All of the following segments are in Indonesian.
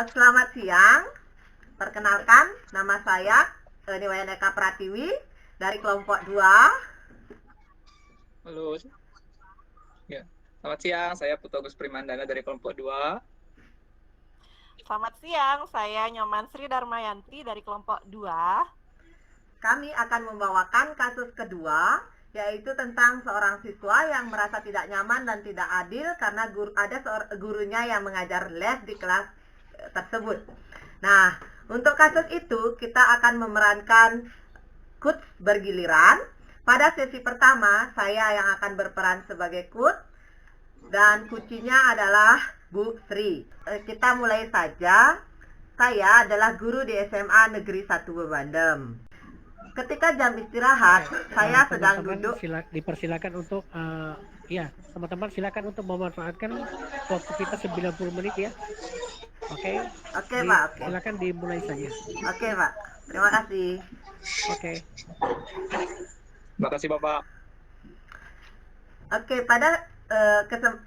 Selamat siang. Perkenalkan, nama saya Niwayaneka Pratiwi dari kelompok 2. Halo, ya. Selamat siang, saya Putu Primandana dari kelompok 2. Selamat siang, saya Nyoman Sri Darmayanti dari kelompok 2. Kami akan membawakan kasus kedua, yaitu tentang seorang siswa yang merasa tidak nyaman dan tidak adil karena ada gurunya yang mengajar les di kelas tersebut. Nah, untuk kasus itu kita akan memerankan coach bergiliran. Pada sesi pertama, saya yang akan berperan sebagai coach dan kuncinya adalah Bu Sri. Kita mulai saja. Saya adalah guru di SMA Negeri 1 Bebandem. Ketika jam istirahat, saya sedang duduk. Dipersilakan untuk teman-teman silakan untuk memanfaatkan waktu kita 90 menit ya. Oke. Oke, Pak. Oke. Silakan dimulai saja. Oke, Pak. Terima kasih. Oke. Terima kasih, Bapak. Oke, pada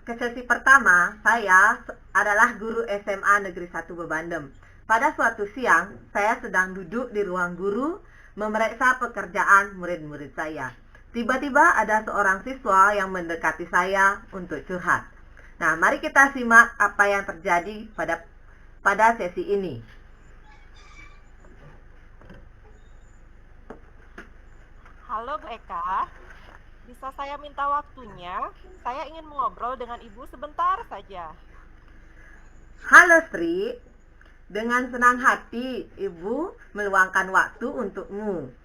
ke sesi pertama, saya adalah guru SMA Negeri 1 Bebandem. Pada suatu siang, saya sedang duduk di ruang guru memeriksa pekerjaan murid-murid saya. Tiba-tiba ada seorang siswa yang mendekati saya untuk curhat. Nah, mari kita simak apa yang terjadi pada sesi ini. Halo Bu Eka, bisa saya minta waktunya? Saya ingin mengobrol dengan Ibu sebentar saja. Halo Sri, dengan senang hati Ibu meluangkan waktu untukmu.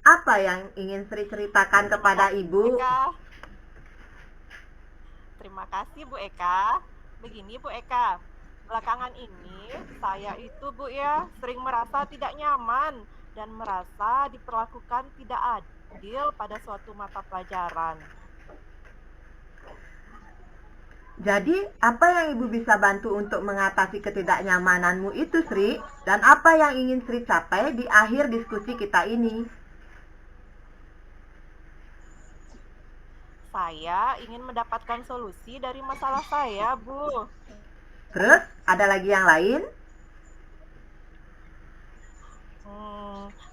Apa yang ingin Sri ceritakan kepada Ibu? Eka. Terima kasih Bu Eka. Begini Bu Eka, belakangan ini saya itu Bu ya sering merasa tidak nyaman dan merasa diperlakukan tidak adil pada suatu mata pelajaran. Jadi, apa yang Ibu bisa bantu untuk mengatasi ketidaknyamananmu itu, Sri? Dan apa yang ingin Sri capai di akhir diskusi kita ini? Saya ingin mendapatkan solusi dari masalah saya, Bu. Terus, ada lagi yang lain?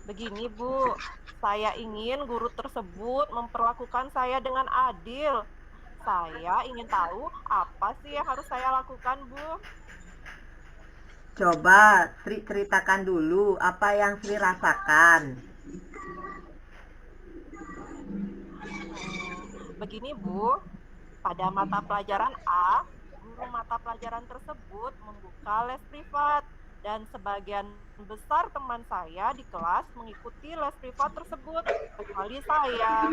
Begini, Bu. Saya ingin guru tersebut memperlakukan saya dengan adil. Saya ingin tahu apa sih yang harus saya lakukan, Bu? Coba Sri ceritakan dulu apa yang Sri rasakan. Begini, Bu. Pada mata pelajaran A, guru mata pelajaran tersebut membuka les privat dan sebagian besar teman saya di kelas mengikuti les privat tersebut, kecuali saya.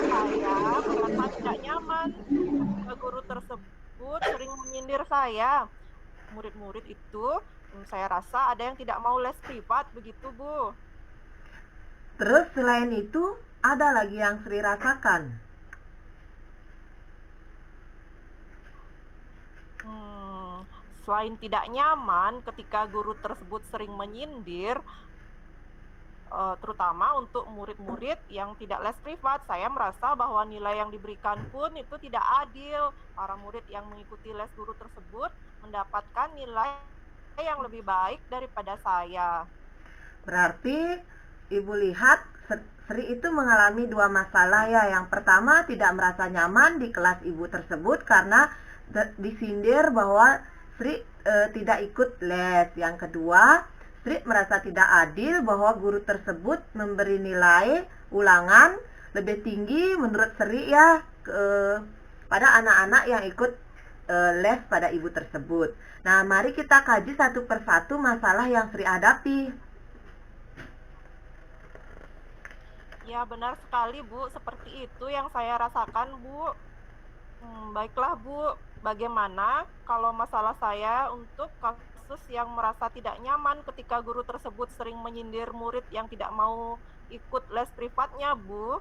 Saya merasa tidak nyaman ketika guru tersebut sering menyindir saya. Murid-murid itu saya rasa ada yang tidak mau les privat, begitu Bu. Terus selain itu, ada lagi yang Sri rasakan? Selain tidak nyaman ketika guru tersebut sering menyindir, terutama untuk murid-murid yang tidak les privat, saya merasa bahwa nilai yang diberikan pun itu tidak adil. Para murid yang mengikuti les guru tersebut mendapatkan nilai yang lebih baik daripada saya. Berarti Ibu lihat Sri itu mengalami dua masalah ya. Yang pertama, tidak merasa nyaman di kelas Ibu tersebut karena disindir bahwa Sri tidak ikut les. Yang kedua, Sri merasa tidak adil bahwa guru tersebut memberi nilai ulangan lebih tinggi menurut Sri ya pada anak-anak yang ikut les pada Ibu tersebut. Nah, mari kita kaji satu persatu masalah yang Sri hadapi. Ya, benar sekali, Bu. Seperti itu yang saya rasakan, Bu. Baiklah, Bu. Bagaimana kalau masalah saya untuk kasus yang merasa tidak nyaman ketika guru tersebut sering menyindir murid yang tidak mau ikut les privatnya, Bu?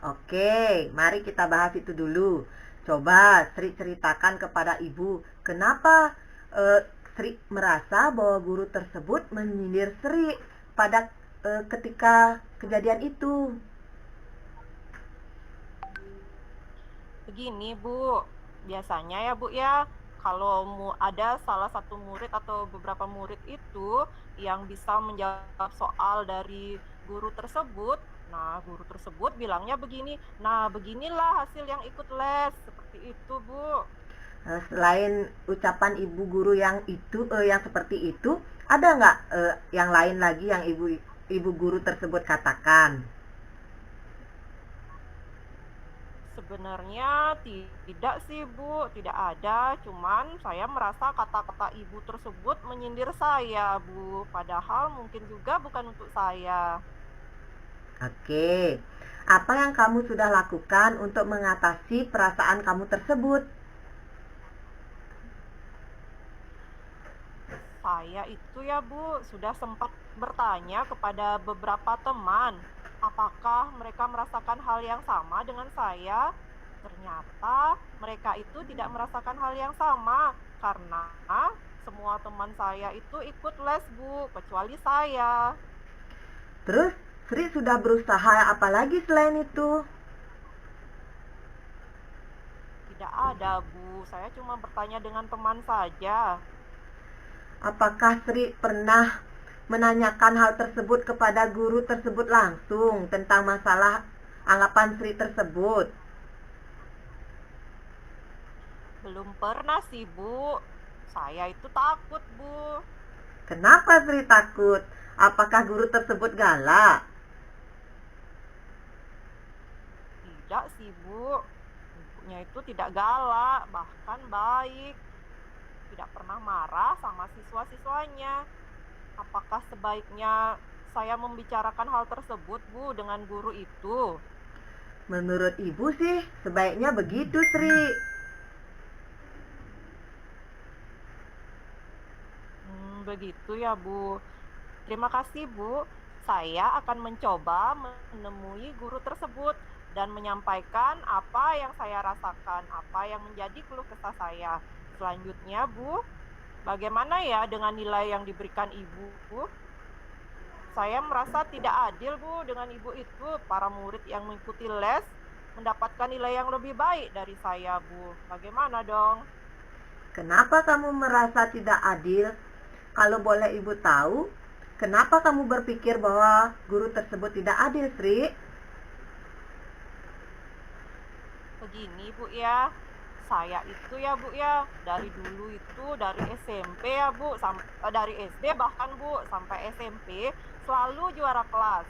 Oke, mari kita bahas itu dulu. Coba Sri ceritakan kepada Ibu, kenapa Sri merasa bahwa guru tersebut menyindir Sri pada ketika kejadian itu. Begini, Bu. Biasanya ya, Bu ya, kalau ada salah satu murid atau beberapa murid itu yang bisa menjawab soal dari guru tersebut, nah guru tersebut bilangnya begini, nah beginilah hasil yang ikut les, seperti itu Bu. Selain ucapan ibu guru yang yang seperti itu, ada nggak yang lain lagi yang ibu guru tersebut katakan? Sebenarnya tidak sih Bu, tidak ada. Cuman saya merasa kata-kata ibu tersebut menyindir saya Bu. Padahal mungkin juga bukan untuk saya. Oke, apa yang kamu sudah lakukan untuk mengatasi perasaan kamu tersebut? Saya itu ya Bu, sudah sempat bertanya kepada beberapa teman, apakah mereka merasakan hal yang sama dengan saya? Ternyata mereka itu tidak merasakan hal yang sama karena semua teman saya itu ikut les Bu, kecuali saya. Terus, Sri sudah berusaha apa lagi selain itu? Tidak ada Bu, saya cuma bertanya dengan teman saja. Apakah Sri pernah menanyakan hal tersebut kepada guru tersebut langsung tentang masalah anggapan Sri tersebut? Belum pernah sih Bu, saya itu takut Bu. Kenapa Sri takut? Apakah guru tersebut galak? Tidak sih Bu, ibunya itu tidak galak, bahkan baik. Tidak pernah marah sama siswa-siswanya. Apakah sebaiknya saya membicarakan hal tersebut Bu dengan guru itu? Menurut ibu sih sebaiknya begitu Sri. Begitu ya Bu. Terima kasih Bu. Saya akan mencoba menemui guru tersebut dan menyampaikan apa yang saya rasakan, apa yang menjadi keluh kesah saya. Selanjutnya Bu, bagaimana ya dengan nilai yang diberikan Ibu Bu? Saya merasa tidak adil Bu dengan Ibu itu. Para murid yang mengikuti les mendapatkan nilai yang lebih baik dari saya Bu. Bagaimana dong? Kenapa kamu merasa tidak adil? Kalau boleh ibu tahu, kenapa kamu berpikir bahwa guru tersebut tidak adil, Sri? Begini Bu ya, saya itu ya Bu ya, dari dulu itu dari SMP ya Bu, dari SD bahkan Bu, sampai SMP selalu juara kelas.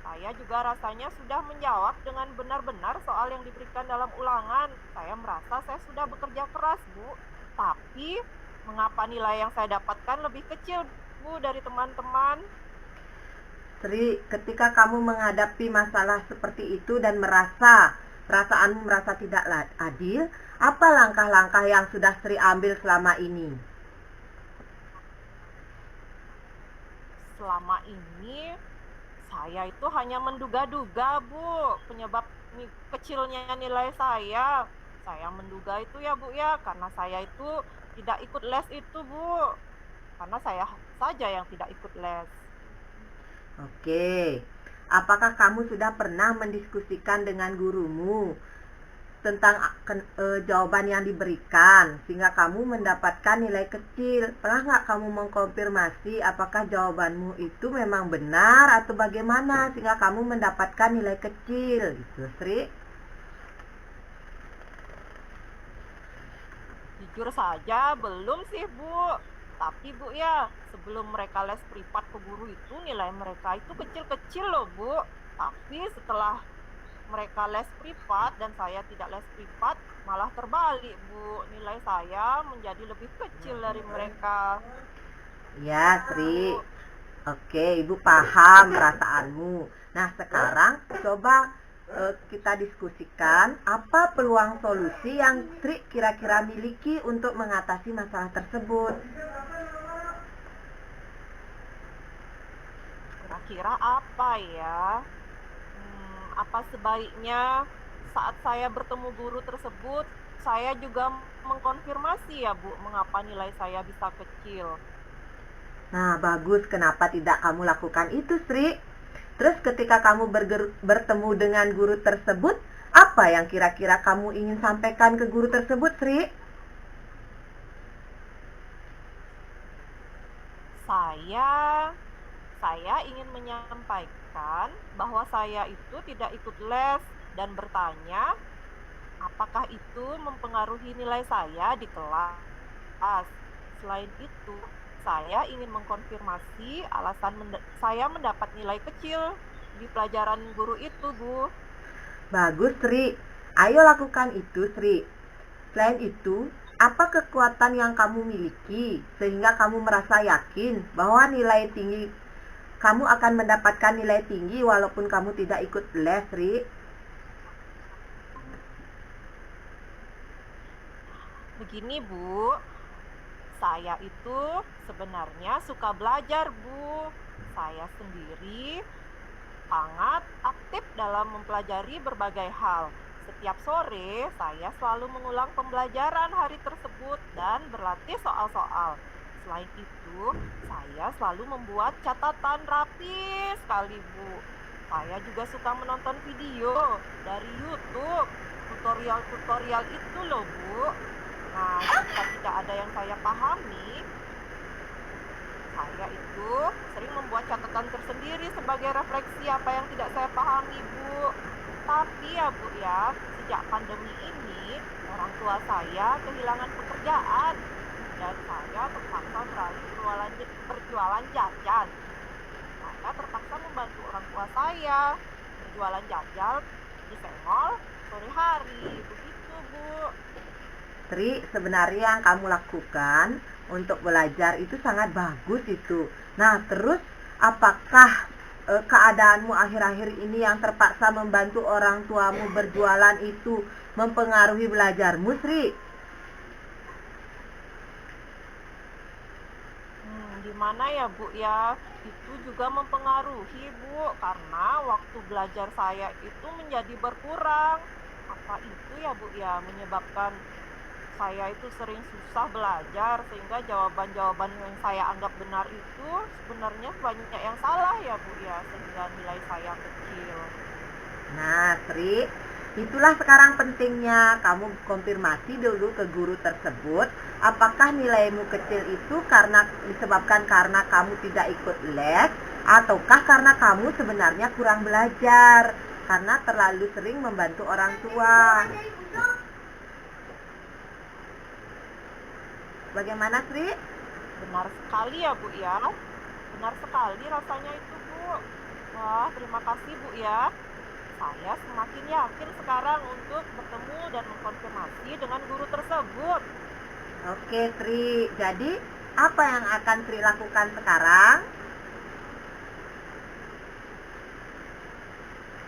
Saya juga rasanya sudah menjawab dengan benar-benar soal yang diberikan dalam ulangan. Saya merasa saya sudah bekerja keras Bu, tapi mengapa nilai yang saya dapatkan lebih kecil Bu dari teman-teman? Sri, ketika kamu menghadapi masalah seperti itu dan perasaanmu merasa tidak adil, apa langkah-langkah yang sudah Sri ambil selama ini? Selama ini saya itu hanya menduga-duga Bu penyebab kecilnya nilai saya. Saya menduga itu ya Bu ya, karena saya itu tidak ikut les itu Bu. Karena saya saja yang tidak ikut les. Oke, apakah kamu sudah pernah mendiskusikan dengan gurumu tentang jawaban yang diberikan sehingga kamu mendapatkan nilai kecil? Pernah nggak kamu mengkonfirmasi apakah jawabanmu itu memang benar atau bagaimana sehingga kamu mendapatkan nilai kecil gitu, Sri? Jujur saja belum sih Bu. Tapi Bu ya, sebelum mereka les privat ke guru itu nilai mereka itu kecil-kecil loh Bu. Tapi setelah mereka les privat dan saya tidak les privat, malah terbalik Bu. Nilai saya menjadi lebih kecil dari mereka. Ya, Sri. Oke, Ibu paham perasaanmu. Nah, sekarang coba kita diskusikan apa peluang solusi yang Sri kira-kira miliki untuk mengatasi masalah tersebut. Kira-kira apa ya? Apa sebaiknya saat saya bertemu guru tersebut, saya juga mengkonfirmasi ya Bu, mengapa nilai saya bisa kecil. Nah, bagus. Kenapa tidak kamu lakukan itu, Sri? Terus ketika kamu bertemu dengan guru tersebut, apa yang kira-kira kamu ingin sampaikan ke guru tersebut, Sri? Saya ingin menyampaikan bahwa saya itu tidak ikut les dan bertanya apakah itu mempengaruhi nilai saya di kelas. Selain itu, saya ingin mengkonfirmasi alasan saya mendapat nilai kecil di pelajaran guru itu, Bu. Bagus, Sri. Ayo lakukan itu, Sri. Selain itu, apa kekuatan yang kamu miliki sehingga kamu merasa yakin bahwa nilai tinggi kamu akan mendapatkan nilai tinggi walaupun kamu tidak ikut les, Sri? Begini, Bu. Saya itu sebenarnya suka belajar, Bu. Saya sendiri sangat aktif dalam mempelajari berbagai hal. Setiap sore, saya selalu mengulang pembelajaran hari tersebut dan berlatih soal-soal. Selain itu, saya selalu membuat catatan rapi sekali, Bu. Saya juga suka menonton video dari YouTube, tutorial-tutorial itu loh, Bu. Nah, jika tidak ada yang saya pahami, saya itu sering membuat catatan tersendiri sebagai refleksi apa yang tidak saya pahami, Bu. Tapi ya, Bu ya, sejak pandemi ini, orang tua saya kehilangan pekerjaan dan saya terpaksa berjualan jajan. Saya terpaksa membantu orang tua saya berjualan jajan di Senggol sore hari. Begitu, Bu. Sri, sebenarnya yang kamu lakukan untuk belajar itu sangat bagus itu. Nah, terus apakah keadaanmu akhir-akhir ini yang terpaksa membantu orang tuamu berjualan itu mempengaruhi belajarmu, Sri? Gimana ya, Bu ya? Itu juga mempengaruhi, Bu, karena waktu belajar saya itu menjadi berkurang. Apa itu ya, Bu ya, menyebabkan saya itu sering susah belajar sehingga jawaban-jawaban yang saya anggap benar itu sebenarnya banyak yang salah ya, Bu ya, sehingga nilai saya kecil. Nah, Sri, itulah sekarang pentingnya kamu konfirmasi dulu ke guru tersebut apakah nilaimu kecil itu disebabkan karena kamu tidak ikut les ataukah karena kamu sebenarnya kurang belajar karena terlalu sering membantu orang tua. Bagaimana, Sri? Benar sekali ya, Bu ya. Benar sekali rasanya itu, Bu. Wah, terima kasih, Bu ya. Saya semakin yakin sekarang untuk bertemu dan mengkonfirmasi dengan guru tersebut. Oke, Sri. Jadi, apa yang akan Sri lakukan sekarang?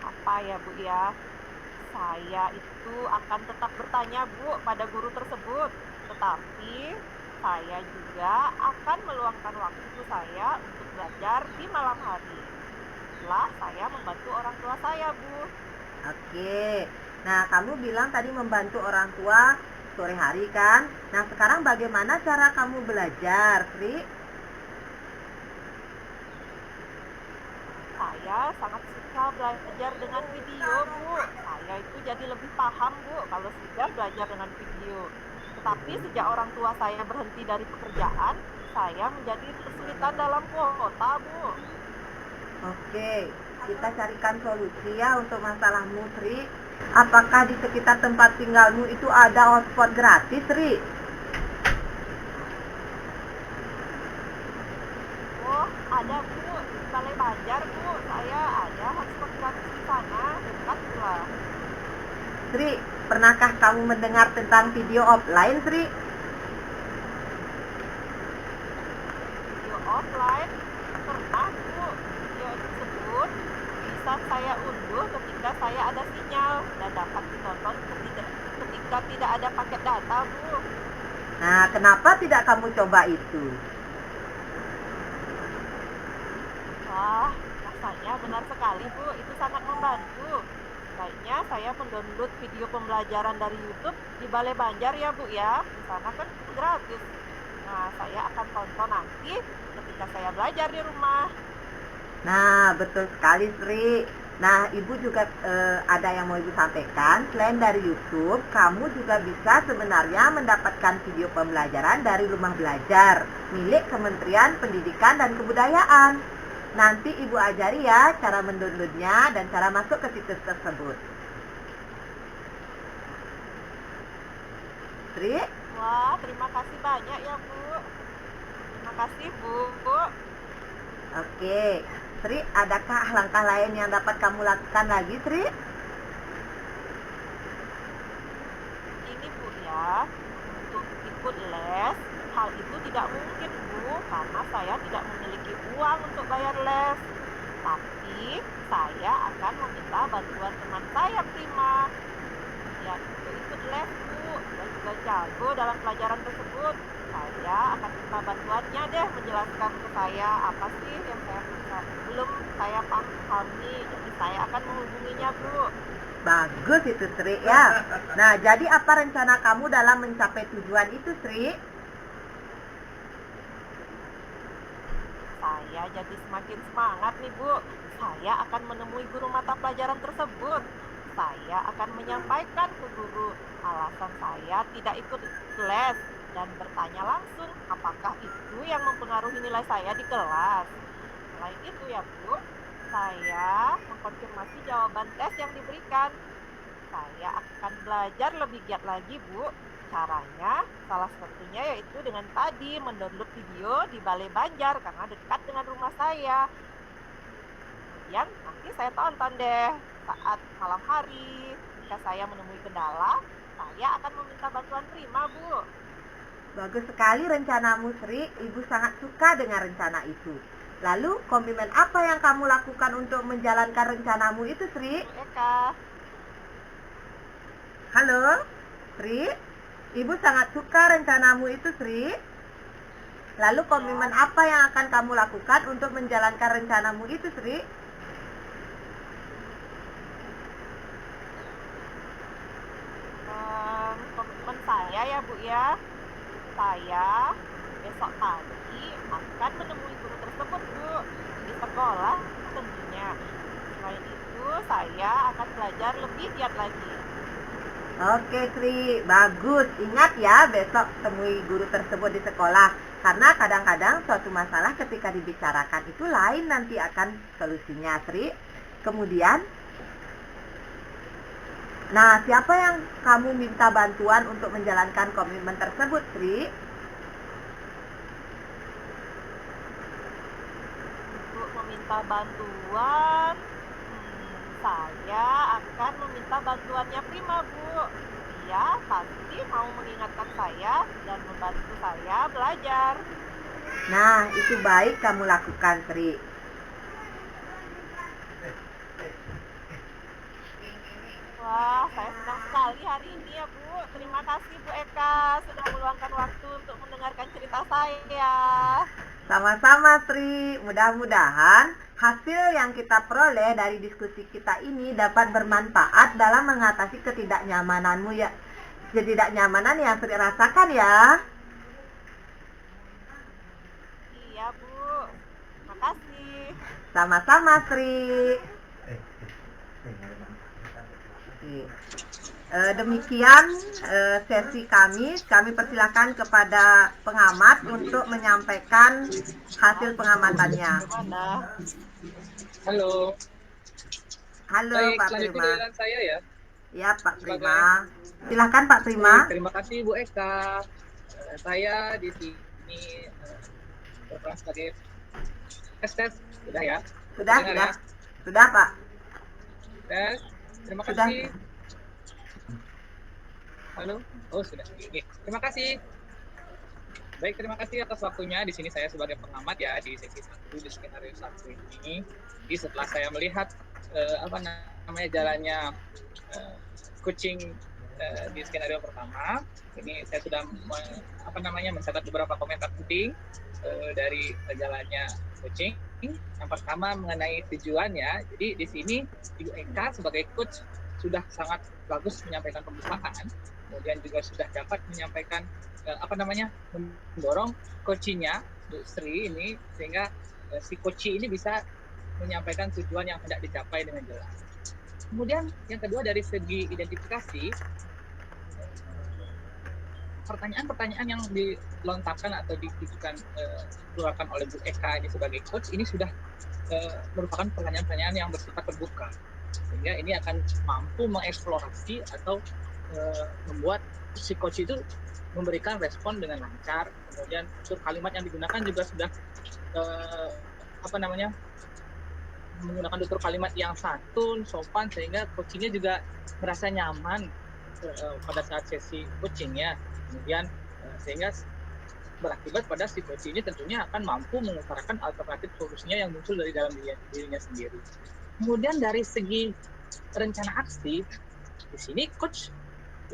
Apa ya, Bu ya? Saya itu akan tetap bertanya, Bu, pada guru tersebut. Tetapi saya juga akan meluangkan waktu saya untuk belajar di malam hari. Setelah saya membantu orang tua saya, Bu. Oke. Nah, kamu bilang tadi membantu orang tua sore hari kan? Nah, sekarang bagaimana cara kamu belajar, Sri? Saya sangat suka belajar dengan video, Bu. Saya itu jadi lebih paham, Bu, kalau sudah belajar dengan video. Tetapi sejak orang tua saya berhenti dari pekerjaan, saya menjadi kesulitan dalam kuota, Bu. Oke, kita carikan solusi ya untuk masalahmu, Sri. Apakah di sekitar tempat tinggalmu itu ada hotspot gratis, Sri? Oh, ada, Bu. Di Balai Banjar, Bu. Saya ada hotspot gratis di sana. Dekat pula. Sri, pernahkah kamu mendengar tentang video offline, Sri? Video offline? Pernah, Bu. Video tersebut bisa saya unduh ketika saya ada sinyal dan dapat ditonton ketika tidak ada paket data, Bu. Nah, kenapa tidak kamu coba itu? Wah, rasanya benar sekali, Bu. Itu sangat membantu. Sebaiknya saya mendownload video pembelajaran dari YouTube di Balai Banjar ya, Bu ya. Di sana kan gratis. Nah, saya akan tonton nanti ketika saya belajar di rumah. Nah, betul sekali, Sri. Nah, Ibu juga ada yang mau Ibu sampaikan. Selain dari YouTube, kamu juga bisa sebenarnya mendapatkan video pembelajaran dari Rumah Belajar milik Kementerian Pendidikan dan Kebudayaan. Nanti Ibu ajari ya cara mendownloadnya dan cara masuk ke situs tersebut. Sri? Wah, terima kasih banyak ya, Bu. Terima kasih, Bu. Oke. Sri, adakah langkah lain yang dapat kamu lakukan lagi, Sri? Ini, Bu, ya. Untuk ikut les, hal itu tidak mungkin, Bu, karena saya tidak memiliki uang untuk bayar les. Tapi, saya akan meminta bantuan teman saya, Prima. Ya, untuk ikut les, Bu, dan juga jago dalam pelajaran tersebut. Saya akan minta bantuannya deh menjelaskan ke saya apa sih yang belum saya pahami. Jadi saya akan menghubunginya, Bu. Bagus itu, Sri, ya. Nah, jadi apa rencana kamu dalam mencapai tujuan itu, Sri? Saya jadi semakin semangat nih, Bu. Saya akan menemui guru mata pelajaran tersebut. Saya akan menyampaikan ke guru alasan saya tidak ikut les dan bertanya langsung apakah itu yang mempengaruhi nilai saya di kelas. Selain itu ya, Bu, saya mengkonfirmasi jawaban tes yang diberikan. Saya akan belajar lebih giat lagi, Bu. Caranya salah satunya yaitu dengan tadi mendownload video di Balai Banjar karena dekat dengan rumah saya. Kemudian nanti saya tonton deh saat malam hari. Jika saya menemui kendala, saya akan meminta bantuan Prima, Bu. Bagus sekali rencanamu, Sri. Ibu sangat suka dengan rencana itu. Lalu, komitmen apa yang kamu lakukan untuk menjalankan rencanamu itu, Sri? Bu Eka. Halo, Sri? Ibu sangat suka rencanamu itu, Sri. Lalu, komitmen apa yang akan kamu lakukan untuk menjalankan rencanamu itu, Sri? Komitmen saya ya, Bu ya. Saya besok pagi akan menemui guru tersebut, Bu, di sekolah tentunya. Selain itu, saya akan belajar lebih giat lagi. Oke, Sri, bagus. Ingat ya, besok temui guru tersebut di sekolah. Karena kadang-kadang suatu masalah ketika dibicarakan itu lain nanti akan solusinya, Sri. Kemudian, nah, siapa yang kamu minta bantuan untuk menjalankan komitmen tersebut, Sri? Untuk meminta bantuan, saya akan meminta bantuannya Prima, Bu. Dia pasti mau mengingatkan saya dan membantu saya belajar. Nah, itu baik kamu lakukan, Sri. Wah, saya senang sekali hari ini ya, Bu. Terima kasih, Bu Eka, sudah meluangkan waktu untuk mendengarkan cerita saya. Sama-sama, Sri. Mudah-mudahan hasil yang kita peroleh dari diskusi kita ini dapat bermanfaat dalam mengatasi ketidaknyamananmu ya. Ketidaknyamanan yang Sri rasakan ya. Iya, Bu. Terima kasih. Sama-sama, Sri. Demikian sesi kami persilakan kepada pengamat untuk menyampaikan hasil pengamatannya. Gimana? Halo. Halo, Baik, Pak selanjutnya Prima. giliran saya ya. Ya, Pak Sebagai- Prima. Silakan, Pak Prima. Baik, terima kasih Bu Eka. Saya di sini berperan sebagai tes. Sudah ya? Sudah, Dengar sudah. ya? Sudah, Pak. Tes. Terima Sudah. kasih. Halo. Oh, sudah. Oke. Terima kasih. Baik, terima kasih atas waktunya. Di sini saya sebagai pengamat ya di sesi 1 di skenario 1 ini. Jadi setelah saya melihat jalannya coaching di skenario pertama, ini saya sudah mencatat beberapa komentar penting dari jalannya coaching. Yang pertama mengenai tujuan ya. Jadi di sini Ibu Eka sebagai coach sudah sangat bagus menyampaikan pembukaan, kemudian juga sudah dapat menyampaikan mendorong coachingnya Bu Sri ini sehingga si coaching ini bisa menyampaikan tujuan yang hendak dicapai dengan jelas. Kemudian yang kedua dari segi identifikasi, pertanyaan-pertanyaan yang dilontarkan atau dikeluarkan oleh Bu Eka ini sebagai coach ini sudah merupakan pertanyaan-pertanyaan yang bersifat terbuka, sehingga ini akan mampu mengeksplorasi atau membuat si coach itu memberikan respon dengan lancar. Kemudian unsur kalimat yang digunakan juga sudah menggunakan tutur kalimat yang santun, sopan, sehingga coachingnya juga merasa nyaman pada saat sesi coachingnya. Kemudian sehingga berakibat pada si coach ini tentunya akan mampu mengutarakan alternatif solusinya yang muncul dari dalam dirinya sendiri. Kemudian dari segi rencana aksi, di sini coach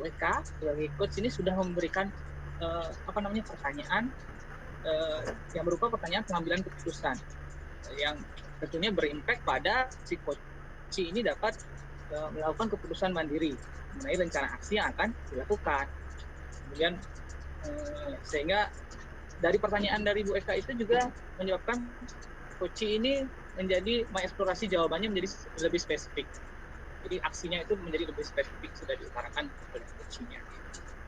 WK sebagai coach ini sudah memberikan pertanyaan yang berupa pertanyaan pengambilan keputusan yang tentunya berimpact pada si coach ini dapat melakukan keputusan mandiri mengenai rencana aksi yang akan dilakukan. Kemudian sehingga dari pertanyaan dari Bu Eka itu juga menyebabkan coach ini menjadi mengeksplorasi jawabannya menjadi lebih spesifik. Jadi aksinya itu menjadi lebih spesifik sudah diutarakan oleh coach-nya.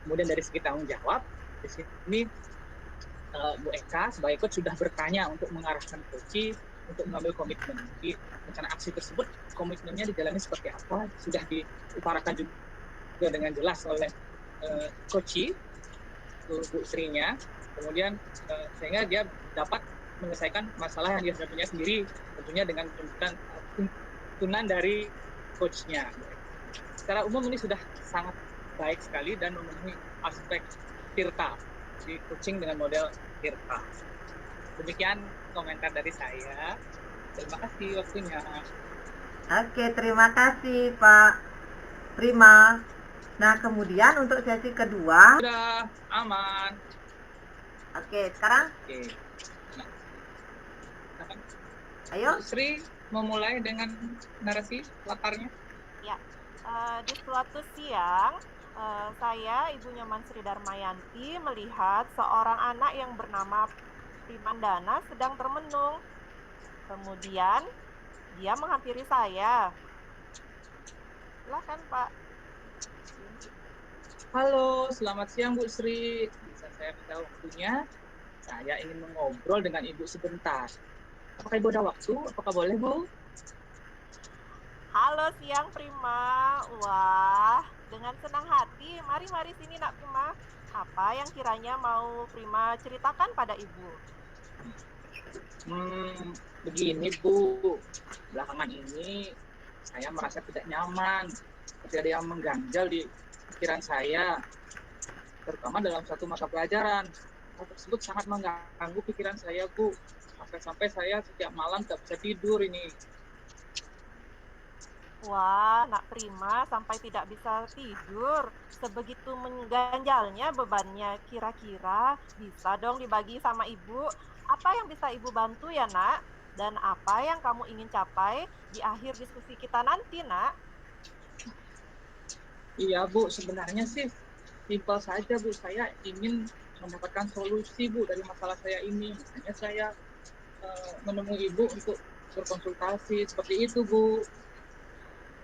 Kemudian dari segi tanggung jawab, di sini Bu Eka sebagai coach sudah bertanya untuk mengarahkan coach untuk mengambil komitmen. Jadi rencana aksi tersebut komitmennya dijalani seperti apa sudah diutarakan juga dengan jelas oleh coach Bu Srinya. Kemudian sehingga dia dapat menyelesaikan masalah yang dihadapinya sendiri, tentunya dengan tuntunan dari coachnya. Secara umum ini sudah sangat baik sekali dan memenuhi aspek Tirta, di coaching dengan model Tirta. Demikian komentar dari saya. Terima kasih waktunya. Oke, terima kasih Pak Prima. Nah, kemudian untuk sesi kedua. Sudah aman. Oke, sekarang. Oke. Nah, ayo. Bu Sri memulai dengan narasi latarnya. Ya, di suatu siang, saya, ibunya Mansri Darmayanti, melihat seorang anak yang bernama Primandana sedang termenung. Kemudian, dia menghampiri saya. Silakan, Pak. Halo, selamat siang Bu Sri. Bisa saya minta waktunya? Saya ingin mengobrol dengan Ibu sebentar. Apakah Ibu ada waktu? Apakah boleh, Bu? Halo, siang Prima. Wah, dengan senang hati. Mari sini Nak Prima. Apa yang kiranya mau Prima ceritakan pada Ibu? Begini Bu, belakangan ini saya merasa tidak nyaman. Seperti ada yang mengganjal di pikiran saya, terutama dalam satu mata pelajaran. Hal tersebut sangat mengganggu pikiran saya, Bu. Sampai-sampai saya setiap malam tak bisa tidur ini. Wah, Nak Prima sampai tidak bisa tidur. Sebegitu mengganjalnya bebannya. Kira-kira bisa dong dibagi sama Ibu. Apa yang bisa Ibu bantu ya, Nak? Dan apa yang kamu ingin capai di akhir diskusi kita nanti, Nak? Iya Bu, sebenarnya sih simpel saja Bu. Saya ingin mendapatkan solusi Bu dari masalah saya ini. Makanya saya menemui Ibu untuk berkonsultasi seperti itu Bu.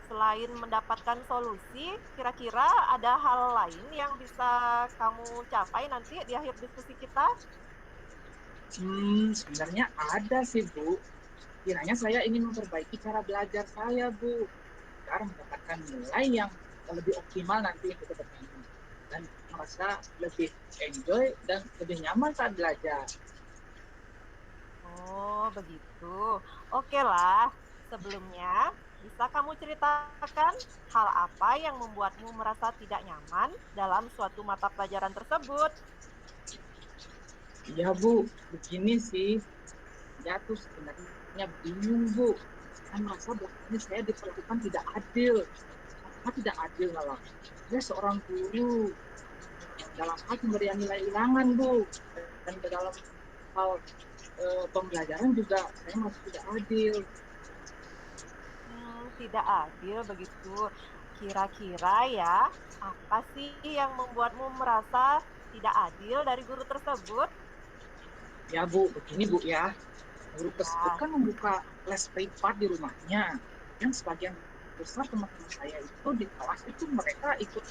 Selain mendapatkan solusi, kira-kira ada hal lain yang bisa kamu capai nanti di akhir diskusi kita? Sebenarnya ada sih Bu. Kiranya saya ingin memperbaiki cara belajar saya Bu, agar mendapatkan nilai yang lebih optimal nanti untuk kedepannya dan merasa lebih enjoy dan lebih nyaman saat belajar. Oh, begitu. Oke lah. Sebelumnya, bisa kamu ceritakan hal apa yang membuatmu merasa tidak nyaman dalam suatu mata pelajaran tersebut? Iya Bu, begini sih. Ya tuh sebenarnya bingung Bu. Saya merasa belakangan saya diperlakukan tidak adil. Tidak adil malah. Saya seorang guru dalam hal pemberian nilai ulangan Bu, dan dalam hal pembelajaran juga saya masih tidak adil. Tidak adil begitu. Kira-kira ya, apa sih yang membuatmu merasa tidak adil dari guru tersebut? Ya Bu, begini Bu ya. Guru tersebut kan membuka les privat di rumahnya, dan sebagian besar teman-teman saya itu di kelas itu mereka ikut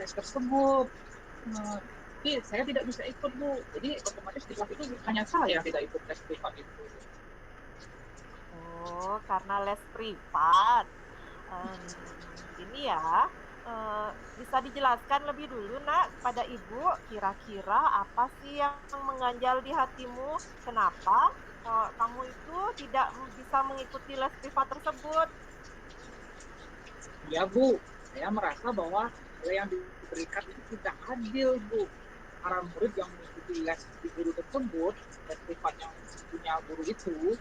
les tersebut. Tapi saya tidak bisa ikut, Bu. Jadi otomatis di kelas itu hanya saya yang tidak ikut les privat itu. Oh, karena les privat. Em, ini ya, bisa dijelaskan lebih dulu, Nak, kepada Ibu, kira-kira apa sih yang mengganjal di hatimu? Kenapa kamu itu tidak bisa mengikuti les privat tersebut? Ya, Bu. Saya merasa bahwa nilai yang diberikan itu tidak adil, Bu. Para murid yang mengikuti les di guru tersebut, les privat yang punya guru itu,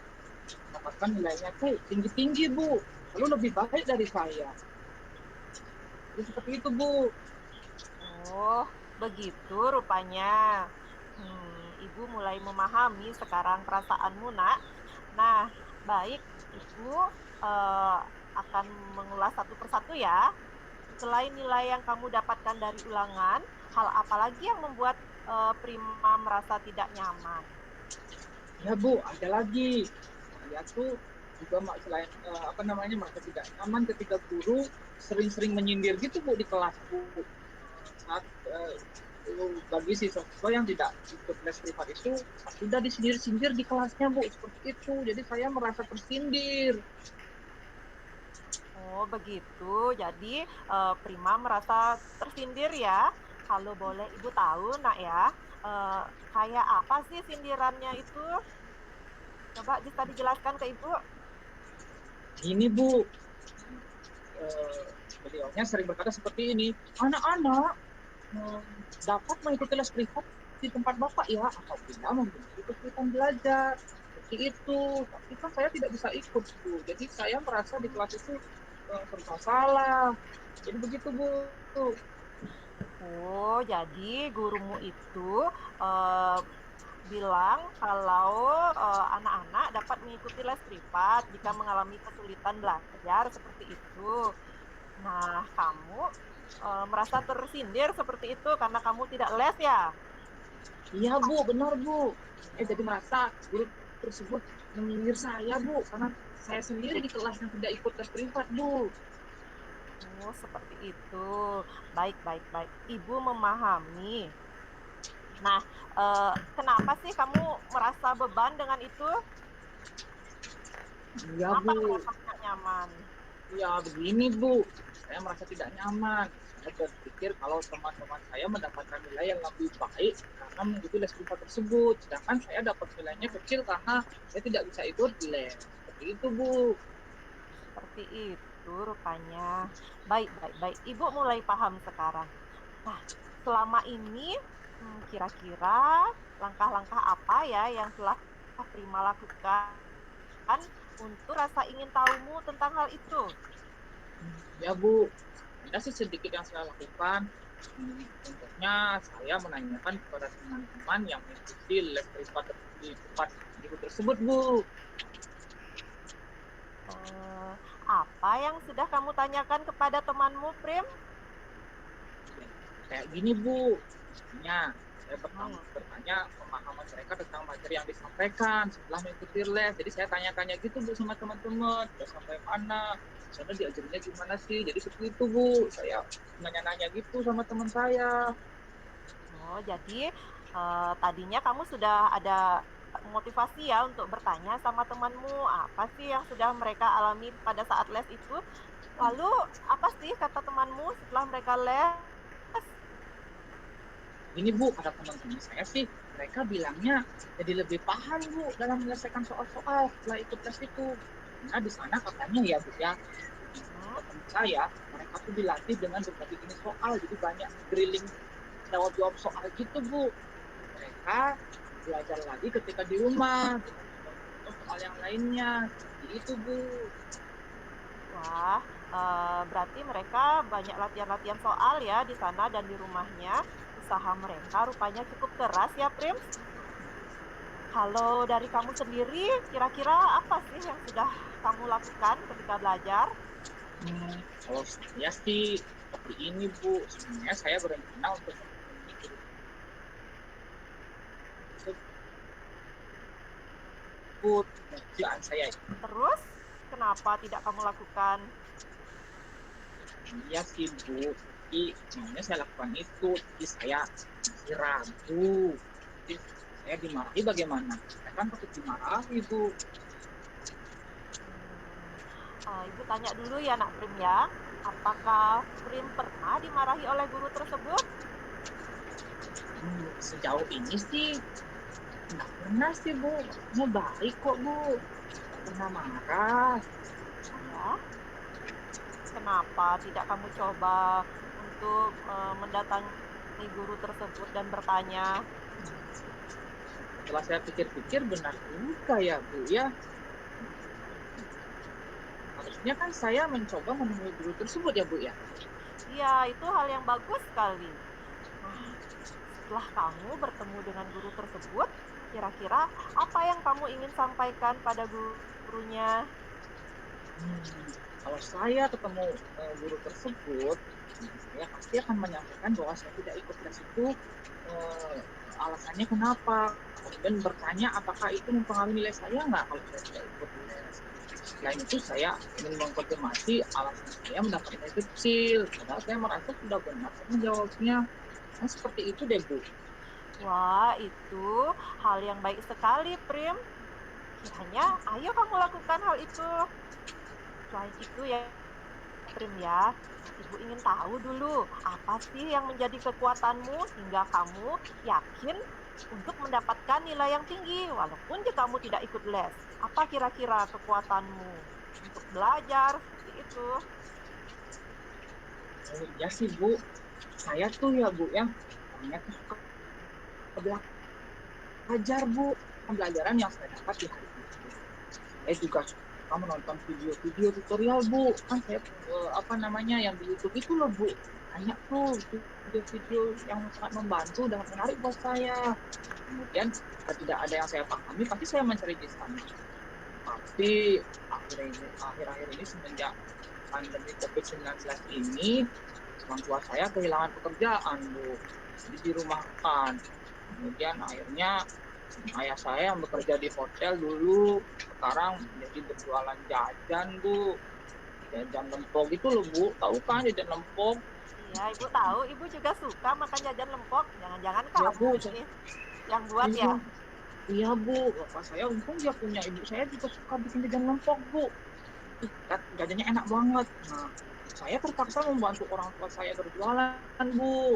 mendapatkan nilainya tuh tinggi-tinggi, Bu. Lalu lebih baik dari saya. Jadi seperti itu, Bu. Oh, begitu rupanya. Ibu mulai memahami sekarang perasaanmu, Nak. Nah, baik, Ibu eh, akan mengulas satu persatu ya. Selain nilai yang kamu dapatkan dari ulangan, hal apa lagi yang membuat Prima merasa tidak nyaman? Ya, Bu, ada lagi. Saya tuh juga selain merasa tidak nyaman ketika guru sering-sering menyindir gitu, Bu, di kelas, Bu. Saat bagi siswa yang tidak ikut les privat itu sudah disindir-sindir di kelasnya, Bu, seperti itu. Jadi saya merasa tersindir. Oh, begitu. Jadi Prima merasa tersindir ya. Kalau boleh Ibu tahu, Nak ya, eh, kayak apa sih sindirannya itu? Coba bisa dijelaskan ke Ibu. Ini, Bu, eh, beliaunya sering berkata seperti ini, anak-anak dapat mengikuti les privat di tempat Bapak ya, apabila memiliki kesulitan belajar. Seperti itu. Tapi kan saya tidak bisa ikut, Bu. Jadi saya merasa di kelas itu serba salah. Jadi begitu, Bu. Oh, jadi gurumu itu eh, bilang kalau anak-anak dapat mengikuti les privat jika mengalami kesulitan belajar seperti itu. Nah, kamu merasa tersindir seperti itu karena kamu tidak les ya? Iya, Bu, benar, Bu. Jadi merasa guru tersebut menyindir saya, Bu, karena saya sendiri di kelas yang tidak ikut les privat, Bu. Oh, seperti itu. Baik, baik, baik. Ibu memahami. Nah, kenapa sih kamu merasa beban dengan itu? Iya, Kenapa Bu. merasa tidak nyaman? Ya, begini, Bu. Saya merasa tidak nyaman. Saya berpikir kalau teman-teman saya mendapatkan nilai yang lebih baik karena mengikuti les privat tersebut. Sedangkan saya dapat nilainya kecil karena saya tidak bisa ikut les. Seperti itu, Bu. Seperti itu rupanya. Baik, baik, baik. Ibu mulai paham sekarang. Nah, selama ini kira-kira langkah-langkah apa ya yang telah Prima lakukan untuk rasa ingin tahumu tentang hal itu? Ya, Bu. Ada sih sedikit yang saya lakukan. Contohnya, saya menanyakan kepada teman-teman yang mengikuti les privat di tempat guru tersebut, Bu. Apa yang sudah kamu tanyakan kepada temanmu, Prim? Kayak gini, Bu. Misalnya, saya pertama bertanya pemahaman mereka tentang materi yang disampaikan setelah mengikuti les. Jadi saya tanya-tanya gitu, Bu, sama teman-teman. Sudah sampai mana? Sana diajarinnya gimana sih? Jadi seperti itu, Bu. Saya nanya-nanya gitu sama teman saya. Oh, jadi tadinya kamu sudah ada motivasi ya untuk bertanya sama temanmu apa sih yang sudah mereka alami pada saat les itu. Lalu apa sih kata temanmu setelah mereka les? Ini, Bu, kata teman-teman saya sih, mereka bilangnya jadi lebih paham, Bu, dalam menyelesaikan soal-soal setelah ikut tes itu. Nah, di sana katanya ya, Bu, ya, teman saya, mereka tuh dilatih dengan berbagai jenis soal, jadi banyak drilling jawab soal gitu, Bu. Mereka belajar lagi ketika di rumah, soal yang lainnya. Jadi itu, Bu. Wah, berarti mereka banyak latihan-latihan soal ya di sana dan di rumahnya. Usaha mereka rupanya cukup keras ya, Prim. Kalau dari kamu sendiri, kira-kira apa sih yang sudah kamu lakukan ketika belajar? Kalau saya sih seperti ini, Bu. Sebenarnya saya berencana untuk tersebut kerjaan saya. Terus, kenapa tidak kamu lakukan? Iya sih Bu, tapi maunya saya lakukan itu, tapi saya masih ragu. Jadi saya dimarahi bagaimana? Saya kan takut dimarahi Bu. Ibu tanya dulu ya nak Prim ya, apakah Prim pernah dimarahi oleh guru tersebut? Sejauh ini sih nggak pernah sih Bu, maksudnya baik kok Bu, nggak pernah marah. Ya, kenapa tidak kamu coba untuk mendatangi guru tersebut dan bertanya? Setelah saya pikir-pikir benar juga ya Bu ya, harusnya kan saya mencoba menemui guru tersebut ya Bu ya. Ya, itu hal yang bagus sekali. Nah, setelah kamu bertemu dengan guru tersebut, kira-kira apa yang kamu ingin sampaikan pada gurunya? Kalau saya ketemu guru tersebut, saya pasti akan menyampaikan bahwa saya tidak ikut les itu alasannya kenapa. Kemudian bertanya apakah itu mempengaruhi nilai saya nggak kalau saya tidak ikut les. Selain itu saya ingin mengkonfirmasi alasan saya mendapat nilai kecil. Padahal saya merasa sudah benar saya menjawabnya. Nah, seperti itu deh Bu. Wah, itu hal yang baik sekali, Prim. Kiranya, ayo kamu lakukan hal itu. Selain itu ya, Prim ya, Ibu ingin tahu dulu apa sih yang menjadi kekuatanmu hingga kamu yakin untuk mendapatkan nilai yang tinggi walaupun jika kamu tidak ikut les. Apa kira-kira kekuatanmu untuk belajar seperti itu? Ya sih Bu, saya tuh ya Bu ya, orangnya tuh suka belajar Bu. Pembelajaran yang saya dapat di hari itu. Saya juga suka menonton video-video tutorial Bu. Kan saya yang di YouTube itu loh Bu. Banyak tuh video-video yang sangat membantu dan menarik buat saya. Kemudian jika tidak ada yang saya pahami, pasti saya mencari di sana. Tapi akhir-akhir ini semenjak pandemi COVID-19 ini, orang tua saya kehilangan pekerjaan Bu. Jadi dirumahkan. Kemudian akhirnya ayah saya yang bekerja di hotel dulu sekarang jadi berjualan jajan Bu, jajan lempok itu loh Bu, tahu kan jajan lempok? Iya, Ibu tahu. Ibu juga suka makan jajan lempok. Jangan-jangan Ya kamu Bu, ini yang buat iya, ya? iya Bu, bapak saya untung dia punya, ibu saya juga suka bikin jajan lempok Bu. Jajannya enak banget. Nah, saya terpaksa membantu orang tua saya berjualan Bu.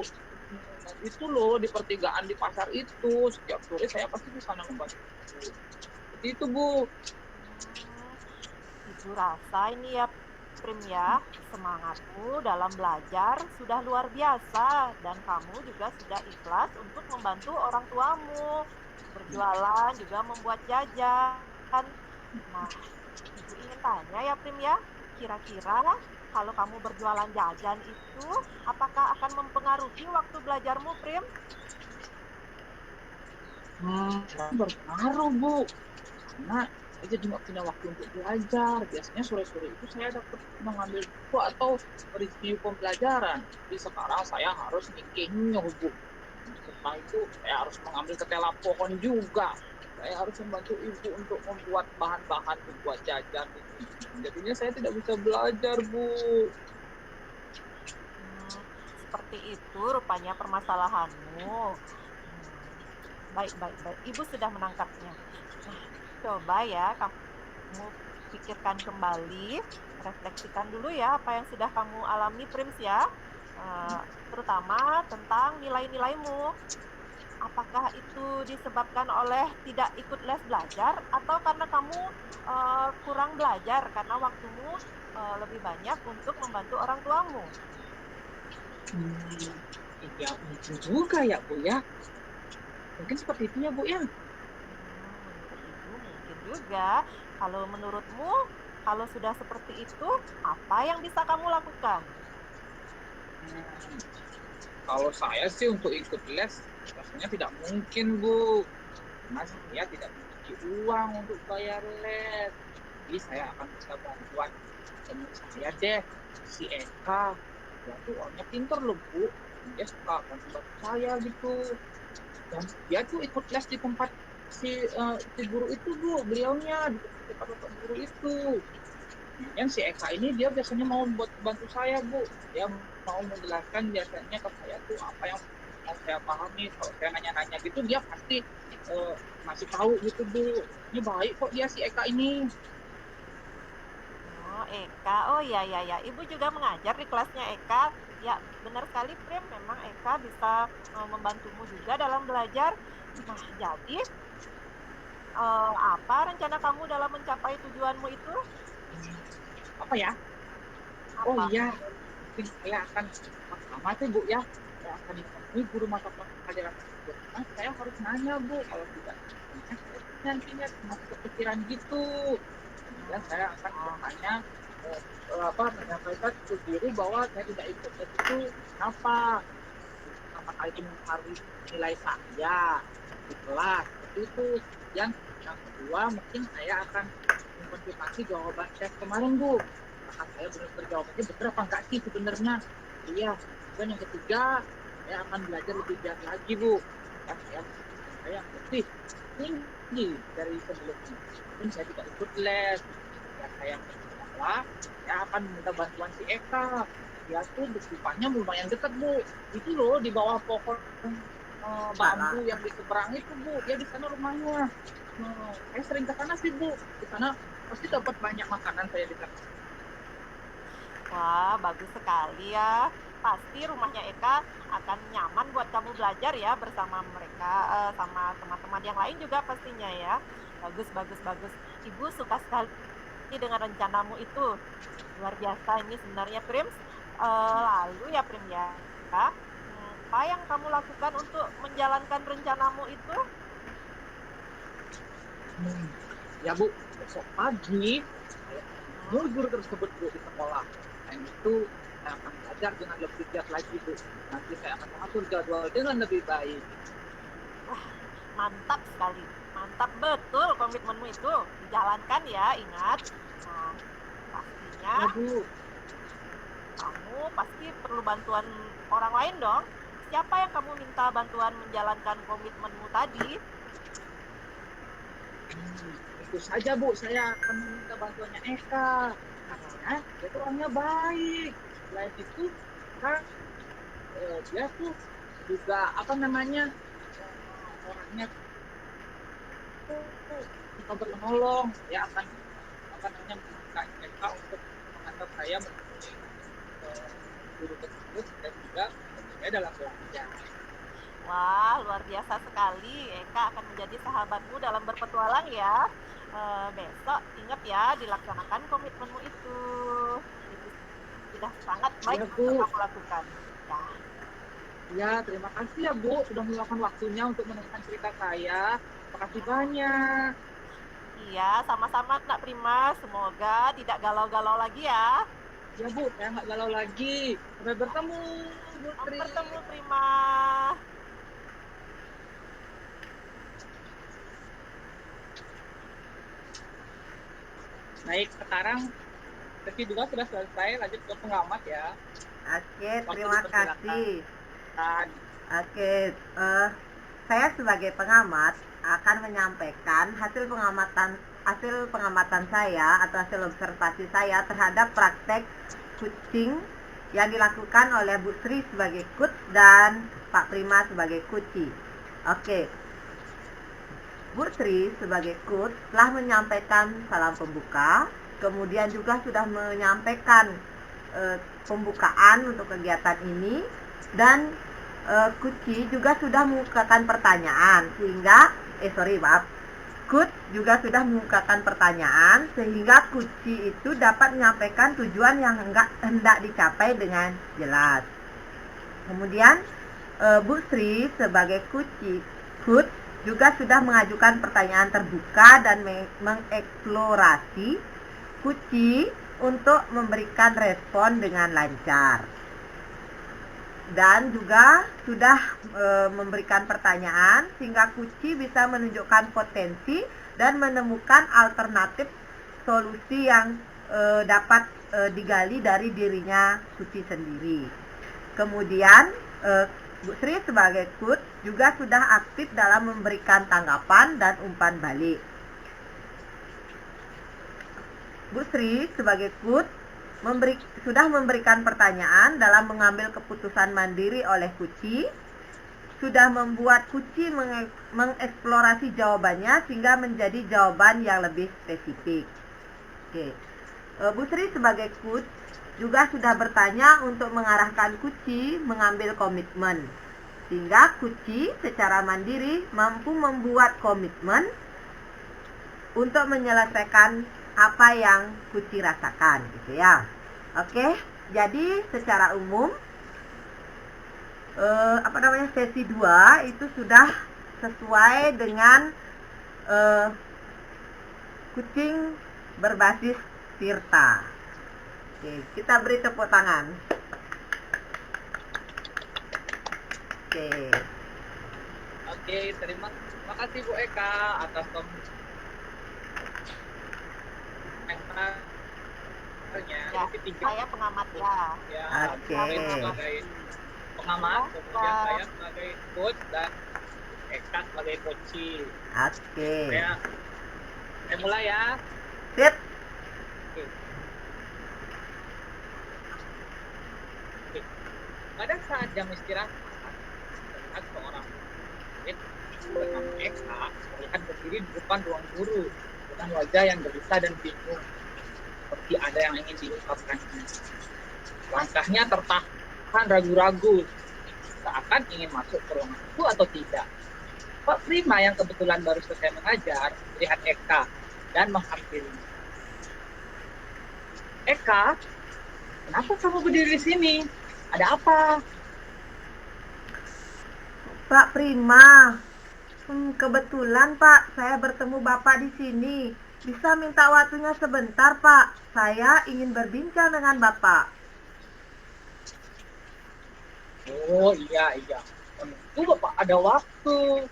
Dan itu loh di pertigaan di pasar itu setiap sore saya pasti di sana membantu. Seperti itu Bu. Ibu rasa ini ya, Prim ya, semangatmu dalam belajar sudah luar biasa dan kamu juga sudah ikhlas untuk membantu orang tuamu. Berjualan juga membuat jajan. Nah, Ibu ingin tanya ya, Prim ya, kira-kira kalau kamu berjualan jajan itu apakah akan mempengaruhi waktu belajarmu, Prim? Berpengaruh Bu, karena saya jadi nggak punya waktu untuk belajar. Biasanya sore-sore itu saya dapat mengambil buku atau review pembelajaran. Jadi sekarang saya harus ngikingnya Bu. Setelah itu saya harus mengambil ketela pohon juga. Saya harus membantu ibu untuk membuat bahan-bahan buat jajan ini. Jadinya saya tidak bisa belajar Bu. Seperti itu rupanya permasalahanmu. Baik, baik, baik. Ibu sudah menangkapnya. Nah, coba ya kamu pikirkan kembali, refleksikan dulu ya apa yang sudah kamu alami, Prims ya. Terutama tentang nilai-nilaimu. Apakah itu disebabkan oleh tidak ikut les belajar atau karena kamu kurang belajar karena waktumu lebih banyak untuk membantu orang tuamu? Ya mungkin juga ya Bu ya. Mungkin seperti itu ya Bu ya. Mungkin juga. Kalau menurutmu, kalau sudah seperti itu, apa yang bisa kamu lakukan? Kalau saya sih untuk ikut les, rasanya tidak mungkin Bu. Karena saya tidak memiliki uang untuk bayar les. Jadi saya akan minta bantuan teman saya deh, si Eka. Dia tuh orangnya pinter loh Bu. Dia suka bantu saya gitu. Dan dia tuh ikut les di tempat si guru itu Bu, beliaunya kata Pak guru itu. Yang si Eka ini dia biasanya mau buat bantu saya Bu, dia mau menjelaskan biasanya ke saya tuh apa yang mau saya pahami. Kalau saya nanya-nanya gitu dia pasti masih tahu gitu Bu. Ini baik kok dia si Eka ini. Oh, Eka. Oh ya ya ya. Ibu juga mengajar di kelasnya Eka. Ya, benar sekali Prim. Memang Eka bisa membantumu juga dalam belajar. Nah, jadi apa rencana kamu dalam mencapai tujuanmu itu? Apa ya? Oh Apa? iya, mungkin saya akan pertama sih Bu ya, saya akan ditemui guru mata pelajaran tersebut. Nah, saya harus nanya Bu, kalau tidak nanya saya nantinya masuk kepikiran gitu. Kemudian saya akan bertanya menyampaikan ke guru bahwa saya tidak ikut tes itu kenapa? Apakah itu mempengaruhi nilai saya di kelas? Seperti itu. Yang kedua mungkin saya akan mengkonfirmasi jawaban tes kemarin Bu. Apakah saya benar jawabannya benar apa enggak sih sebenarnya? Iya. Dan yang ketiga saya akan belajar lebih giat lagi Bu. Dan saya yang lebih tinggi dari sebelumnya. Mungkin saya tidak ikut les. Dan saya salah, saya akan minta bantuan si Eka. Dia tuh rupanya lumayan dekat Bu. Itu loh di bawah pohon bambu yang di seberang itu Bu. Dia di sana rumahnya. Saya sering ke sana sih Bu. Di sana pasti dapat banyak makanan saya di sana. Wah, bagus sekali ya. Pasti rumahnya Eka akan nyaman buat kamu belajar ya bersama mereka, sama teman-teman yang lain juga pastinya ya. Bagus, bagus, bagus. Ibu suka sekali dengan rencanamu itu. Luar biasa ini sebenarnya Prim. Lalu ya Prim ya, apa yang kamu lakukan untuk menjalankan rencanamu itu? Ya Bu, besok pagi saya ketemu guru tersebut Bu di sekolah. Dan itu saya akan belajar dengan lebih giat lagi Bu. Nanti saya akan mengatur jadwal dengan lebih baik. Wah, mantap sekali. Mantap betul komitmenmu itu. Dijalankan ya, ingat. Nah, pastinya Ya Bu, kamu pasti perlu bantuan orang lain dong. Siapa yang kamu minta bantuan menjalankan komitmenmu tadi? tentu saja Bu, saya akan meminta bantuannya Eka. Karena dia tuh orangnya baik. Selain itu, kan dia tuh juga orangnya tuh suka bermenolong. Dia akan meminta Eka untuk mengantar saya menemui guru tersebut dan juga saya dalam belajar. Wah, luar biasa sekali. Eka akan menjadi sahabatmu dalam berpetualang ya. Besok ingat ya, dilaksanakan komitmenmu itu. Itu sudah sangat baik Ya untuk Bu, kamu lakukan. Ya. ya terima kasih ya Bu sudah meluangkan waktunya untuk mendengarkan cerita saya. Terima kasih banyak. Iya, sama-sama Nak Prima. Semoga tidak galau-galau lagi ya. Ya Bu, saya nggak galau lagi. Sampai bertemu, Bu Sampai Tri. bertemu Prima. Baik, sekarang sesi 2 sudah selesai. Lanjut ke pengamat ya. Oke, Waktu terima dipersilakan. kasih. Oke, saya sebagai pengamat akan menyampaikan hasil pengamatan saya atau hasil observasi saya terhadap praktek kucing yang dilakukan oleh Bu Sri sebagai coach dan Pak Prima sebagai kuci. Oke, Bu Sri sebagai coach telah menyampaikan salam pembuka, kemudian juga sudah menyampaikan pembukaan untuk kegiatan ini, dan Kuci juga sudah mengukakan pertanyaan sehingga Coach juga sudah mengukakan pertanyaan sehingga Kuci itu dapat menyampaikan tujuan yang hendak dicapai dengan jelas. Kemudian Bu Sri sebagai Coach juga sudah mengajukan pertanyaan terbuka dan mengeksplorasi Kuci untuk memberikan respon dengan lancar. Dan juga sudah memberikan pertanyaan sehingga Kuci bisa menunjukkan potensi dan menemukan alternatif solusi yang dapat digali dari dirinya Kuci sendiri. Kemudian Bu Sri sebagai coach juga sudah aktif dalam memberikan tanggapan dan umpan balik. Bu Sri sebagai coach sudah memberikan pertanyaan dalam mengambil keputusan mandiri oleh Kuci, sudah membuat Kuci mengeksplorasi jawabannya sehingga menjadi jawaban yang lebih spesifik. Oke. Bu Sri sebagai coach juga sudah bertanya untuk mengarahkan Kuci mengambil komitmen, sehingga Kuci secara mandiri mampu membuat komitmen untuk menyelesaikan apa yang Kuci rasakan, gitu ya. Oke, jadi secara umum sesi 2 itu sudah sesuai dengan coaching berbasis Tirta. Oke, kita beri tepuk tangan. Oke, terima kasih Bu Eka atas komentarnya. Ya, saya pengamat ya. Ya, Oke. saya sebagai pengamat, kemudian saya sebagai coach dan Eka sebagai coaching. Oke. Saya mulai ya. Sip. Pada saat jam istirahat, terlihat seorang murid bernama Eka terlihat berdiri di depan ruang guru dengan wajah yang gelisah dan bingung, seperti ada yang ingin diungkapkannya. Langkahnya tertahan ragu-ragu, seakan ingin masuk ke ruangan itu atau tidak. Pak Prima yang kebetulan baru selesai mengajar melihat Eka dan menghampirinya. Eka, kenapa kamu berdiri di sini? Ada apa? Pak Prima, kebetulan Pak, saya bertemu Bapak di sini. Bisa minta waktunya sebentar Pak, saya ingin berbincang dengan Bapak. Oh iya. Tentu Bapak ada waktu.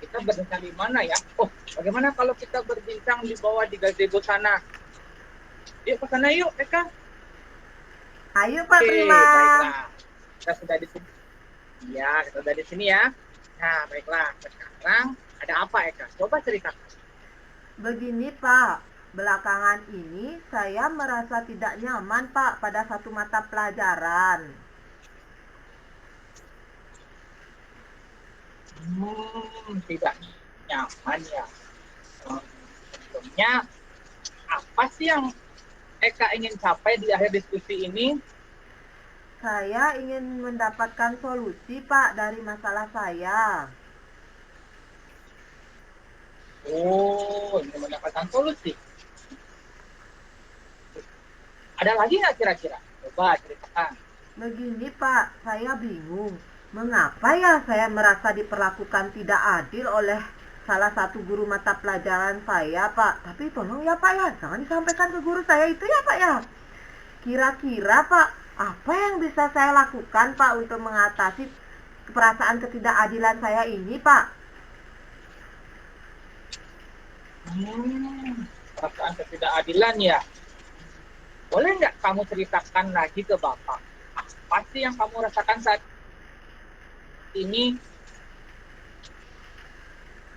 Kita berbincang di mana ya? Oh, bagaimana kalau kita berbincang di bawah di gazebo sana? Yuk ke sana yuk, Eka. Ayo Pak Prima. Baiklah. Kita sudah di sini. Iya, kita sudah di sini ya. Nah, baiklah. Sekarang ada apa, Eka? Coba ceritakan. Begini Pak, belakangan ini saya merasa tidak nyaman Pak pada satu mata pelajaran. Tidak nyaman ya. Sebelumnya, apa sih yang Eka ingin capai di akhir diskusi ini? Saya ingin mendapatkan solusi Pak dari masalah saya. Oh, ingin mendapatkan solusi. Ada lagi nggak kira-kira? Coba ceritakan. Begini Pak, saya bingung. Mengapa ya saya merasa diperlakukan tidak adil oleh salah satu guru mata pelajaran saya Pak. Tapi tolong ya Pak ya, jangan disampaikan ke guru saya itu ya Pak ya. Kira-kira Pak, apa yang bisa saya lakukan Pak untuk mengatasi perasaan ketidakadilan saya ini Pak? Perasaan ketidakadilan ya. Boleh nggak kamu ceritakan lagi ke Bapak? Apa sih yang kamu rasakan saat ini?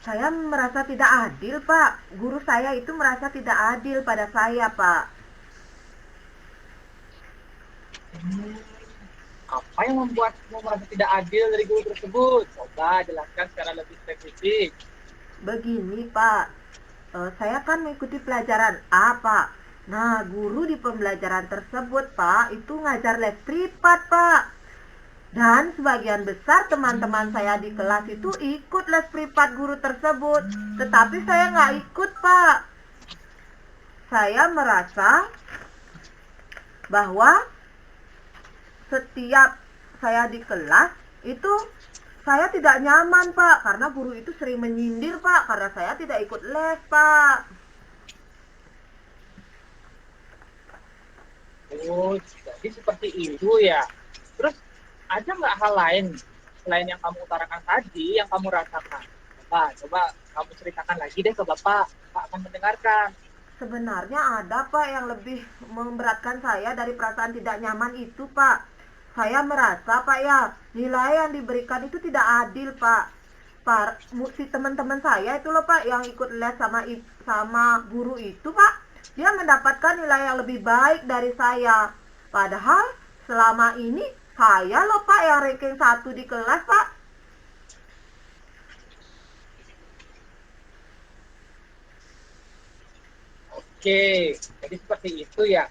Saya merasa tidak adil Pak. Guru saya itu merasa tidak adil pada saya Pak. Apa yang membuatmu merasa tidak adil dari guru tersebut? Coba jelaskan secara lebih spesifik. Begini Pak, saya kan mengikuti pelajaran A Pak. Nah, guru di pembelajaran tersebut Pak, itu ngajar les privat Pak. Dan sebagian besar teman-teman saya di kelas itu ikut les privat guru tersebut. Tetapi saya nggak ikut Pak. Saya merasa bahwa setiap saya di kelas itu saya tidak nyaman Pak, karena guru itu sering menyindir Pak, karena saya tidak ikut les Pak. Oh, jadi seperti itu ya. Terus ada nggak hal lain selain yang kamu utarakan tadi yang kamu rasakan? Coba kamu ceritakan lagi deh ke Bapak. Bapak akan mendengarkan. Sebenarnya ada Pak yang lebih memberatkan saya dari perasaan tidak nyaman itu Pak. Saya merasa Pak ya, nilai yang diberikan itu tidak adil Pak. Si teman-teman saya itu loh Pak yang ikut les sama guru itu Pak, dia mendapatkan nilai yang lebih baik dari saya. Padahal selama ini saya loh Pak yang ranking 1 di kelas Pak. Oke, jadi seperti itu ya.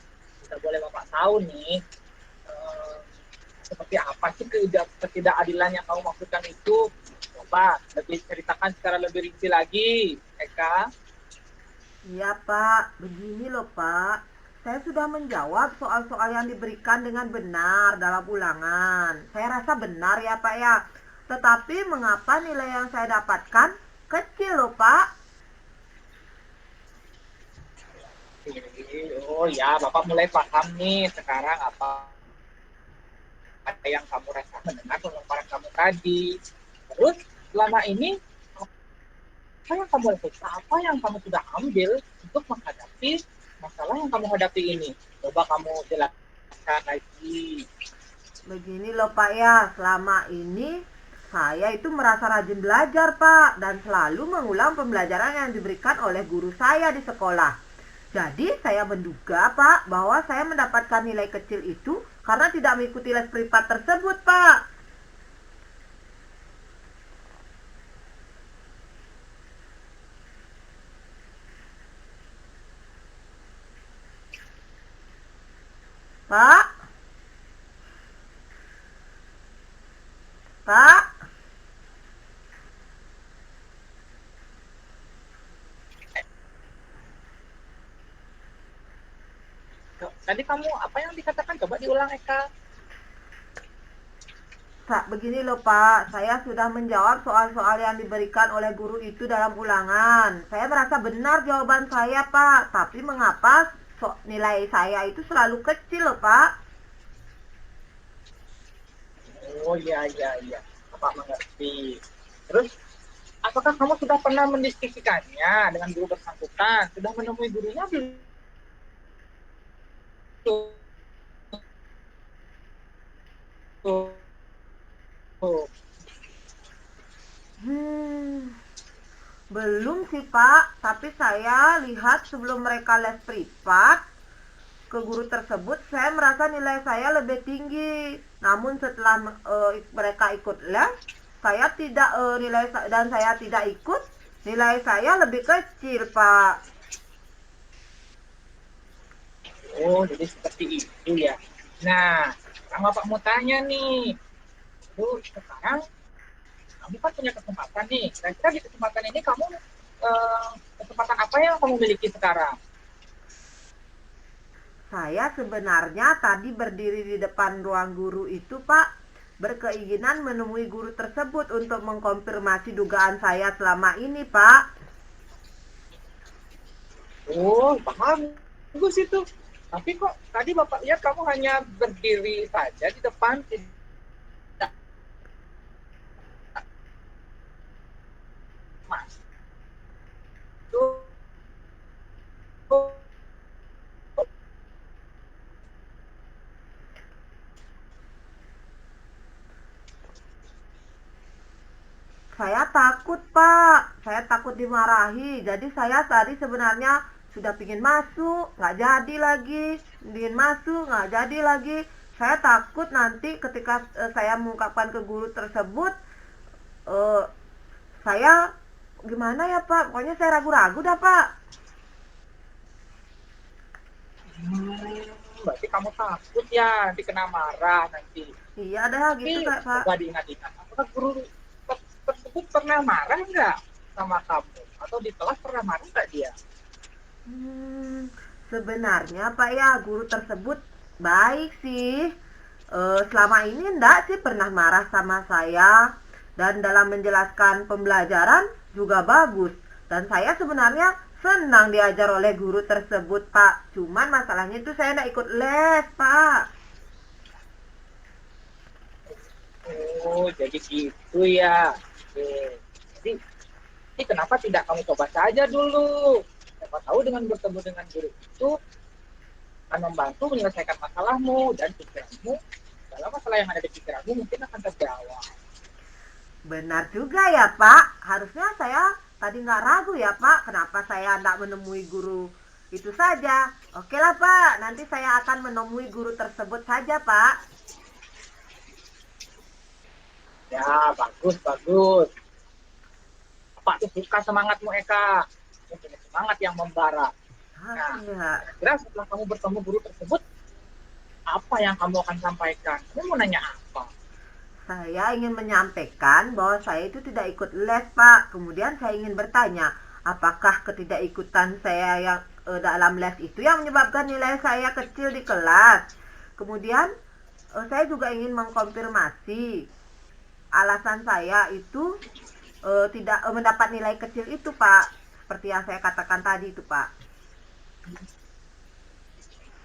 Tidak boleh Bapak tahu nih, seperti apa sih ketidakadilan yang kamu maksudkan itu. Coba lebih ceritakan secara lebih rinci lagi, Eka. Iya Pak, begini loh Pak. Saya sudah menjawab soal-soal yang diberikan dengan benar dalam ulangan. Saya rasa benar ya Pak ya. Tetapi mengapa nilai yang saya dapatkan kecil loh Pak? Oh ya, Bapak mulai paham nih sekarang apa yang kamu rasakan mendengar pemaparan kamu tadi. Terus selama ini apa yang kamu lakukan, apa yang kamu sudah ambil untuk menghadapi masalah yang kamu hadapi ini? Coba kamu jelaskan lagi. Begini loh Pak ya, selama ini saya itu merasa rajin belajar Pak, dan selalu mengulang pembelajaran yang diberikan oleh guru saya di sekolah. Jadi saya menduga Pak bahwa saya mendapatkan nilai kecil itu karena tidak mengikuti les privat tersebut Pak. Pak? Pak? Tadi kamu apa yang dikatakan? Coba diulang, Eka. Begini loh Pak, saya sudah menjawab soal-soal yang diberikan oleh guru itu dalam ulangan. Saya merasa benar jawaban saya Pak, tapi mengapa nilai saya itu selalu kecil loh Pak? Oh iya, iya, iya. Bapak mengerti. Terus, apakah kamu sudah pernah mendiskusikannya dengan guru bersangkutan? Sudah menemui gurunya belum? Belum sih Pak, tapi saya lihat sebelum mereka les privat ke guru tersebut, saya merasa nilai saya lebih tinggi. Namun setelah mereka ikut les, saya tidak dan saya tidak ikut, nilai saya lebih kecil Pak. Oh, jadi seperti itu ya. Nah, sekarang Bapak mau tanya nih. Terus sekarang kamu kan punya kesempatan nih. Kira-kira di kesempatan ini kamu kesempatan apa yang kamu miliki sekarang? Saya sebenarnya tadi berdiri di depan ruang guru itu Pak, berkeinginan menemui guru tersebut untuk mengkonfirmasi dugaan saya selama ini Pak. Oh, bagus itu. Tapi kok tadi Bapak lihat kamu hanya berdiri saja di depan, tidak masuk. Saya takut Pak, saya takut dimarahi. Jadi saya tadi sebenarnya sudah pingin masuk, nggak jadi lagi. Pingin masuk, nggak jadi lagi. Saya takut nanti ketika saya mengungkapkan ke guru tersebut, saya gimana ya Pak? Pokoknya saya ragu-ragu dah Pak. Berarti kamu takut ya dikena marah nanti. Iya dah gitu Kak Pak. Coba diingat-ingat. Apakah guru tersebut pernah marah nggak sama kamu? Atau di kelas pernah marah nggak dia? Sebenarnya Pak ya, guru tersebut baik sih. Selama ini enggak sih pernah marah sama saya. Dan dalam menjelaskan pembelajaran juga bagus. Dan saya sebenarnya senang diajar oleh guru tersebut Pak. Cuman masalahnya itu saya enggak ikut les Pak. Oh, jadi gitu ya. Oke. Jadi, ini kenapa tidak kamu coba saja dulu? Siapa tahu dengan bertemu dengan guru itu akan membantu menyelesaikan masalahmu dan pikiranmu segala masalah yang ada di pikiranmu mungkin akan terjawab. Benar juga ya Pak. Harusnya saya tadi nggak ragu ya Pak. Kenapa saya nggak menemui guru itu saja? Oke lah Pak, nanti saya akan menemui guru tersebut saja Pak. Ya, bagus, bagus. Pak tuh suka semangatmu, Eka. Kamu punya semangat yang membara. Nah, Iya. kira setelah kamu bertemu guru tersebut, apa yang kamu akan sampaikan? Kamu mau nanya apa? Saya ingin menyampaikan bahwa saya itu tidak ikut les, Pak. Kemudian saya ingin bertanya, apakah ketidakikutan saya yang dalam les itu yang menyebabkan nilai saya kecil di kelas? Kemudian saya juga ingin mengkonfirmasi alasan saya itu tidak mendapat nilai kecil itu, Pak. Seperti yang saya katakan tadi itu, Pak.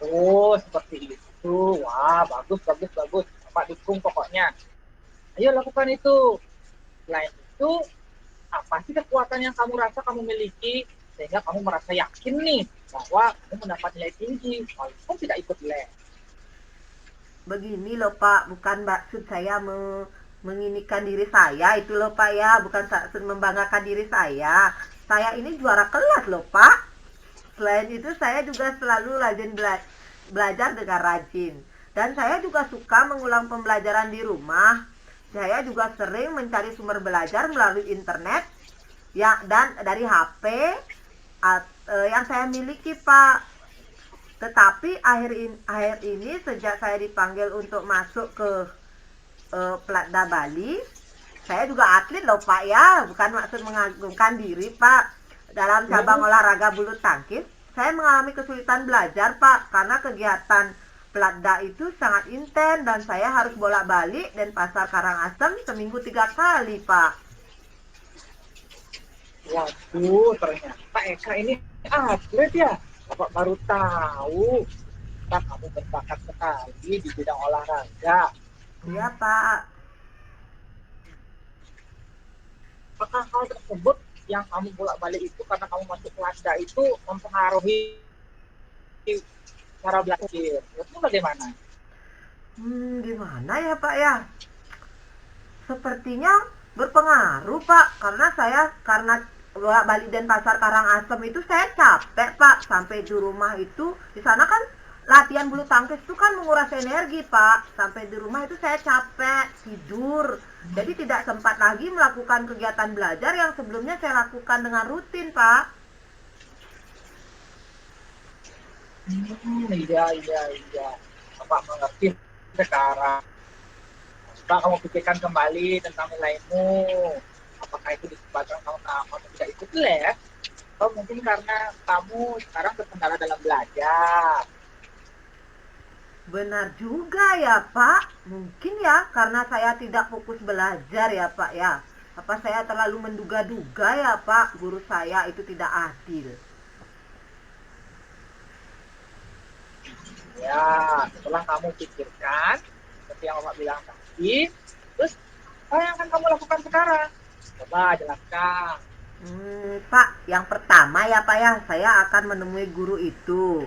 Oh, seperti itu. Wah, bagus, bagus, bagus. Bapak dukung pokoknya. Ayo lakukan itu. Selain itu, apa sih kekuatan yang kamu rasa kamu miliki sehingga kamu merasa yakin nih bahwa kamu mendapat nilai tinggi walaupun tidak ikut les? Begini loh Pak, bukan maksud saya menginikan diri saya itu loh Pak ya, bukan maksud membanggakan diri saya. Saya ini juara kelas loh Pak. Selain itu saya juga selalu rajin belajar dengan rajin. Dan saya juga suka mengulang pembelajaran di rumah. Saya juga sering mencari sumber belajar melalui internet ya, dan dari HP yang saya miliki Pak. Tetapi akhir ini sejak saya dipanggil untuk masuk ke Platda Bali, saya juga atlet loh Pak ya, bukan maksud mengagumkan diri Pak. Dalam cabang olahraga bulu tangkis, saya mengalami kesulitan belajar Pak, karena kegiatan Platda itu sangat intens dan saya harus bolak-balik dan pasar Karangasem seminggu 3 kali Pak. Waduh, ternyata Eka ini atlet ya. Bapak baru tahu. Nah, kamu berbakat sekali di bidang olahraga. Iya Pak. Apakah hal tersebut yang kamu bolak-balik itu karena kamu masuk Platda itu mempengaruhi cara belajar? Itu bagaimana? Gimana ya Pak ya? Sepertinya berpengaruh Pak, karena Bali dan Pasar Karangasem itu saya capek Pak. Sampai di rumah itu, di sana kan latihan bulu tangkis itu kan menguras energi Pak. Sampai di rumah itu saya capek tidur, jadi tidak sempat lagi melakukan kegiatan belajar yang sebelumnya saya lakukan dengan rutin Pak. Iya. Bapak mengerti sekarang. Coba kamu pikirkan kembali tentang nilaimu. Apakah itu disebabkan kamu tidak ikut les? Atau mungkin karena kamu sekarang terkendala dalam belajar? Benar juga ya Pak. Mungkin ya karena saya tidak fokus belajar ya Pak ya. Apa saya terlalu menduga-duga ya Pak, guru saya itu tidak adil. Ya, setelah kamu pikirkan, seperti yang Bapak bilang tadi, terus apa yang akan kamu lakukan sekarang? Coba jelaskan. Pak, yang pertama ya Pak ya, saya akan menemui guru itu.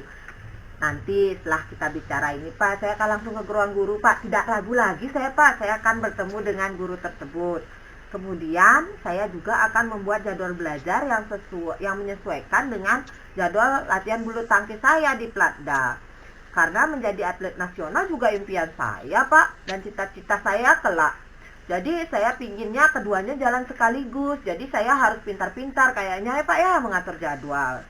Nanti setelah kita bicara ini Pak, saya akan langsung ke ruang guru Pak. Tidak ragu lagi saya Pak, saya akan bertemu dengan guru tersebut. Kemudian saya juga akan membuat jadwal belajar yang menyesuaikan dengan jadwal latihan bulu tangkis saya di Platda. Karena menjadi atlet nasional juga impian saya Pak, dan cita-cita saya kelak. Jadi saya pinginnya keduanya jalan sekaligus. Jadi saya harus pintar-pintar kayaknya ya Pak ya mengatur jadwal.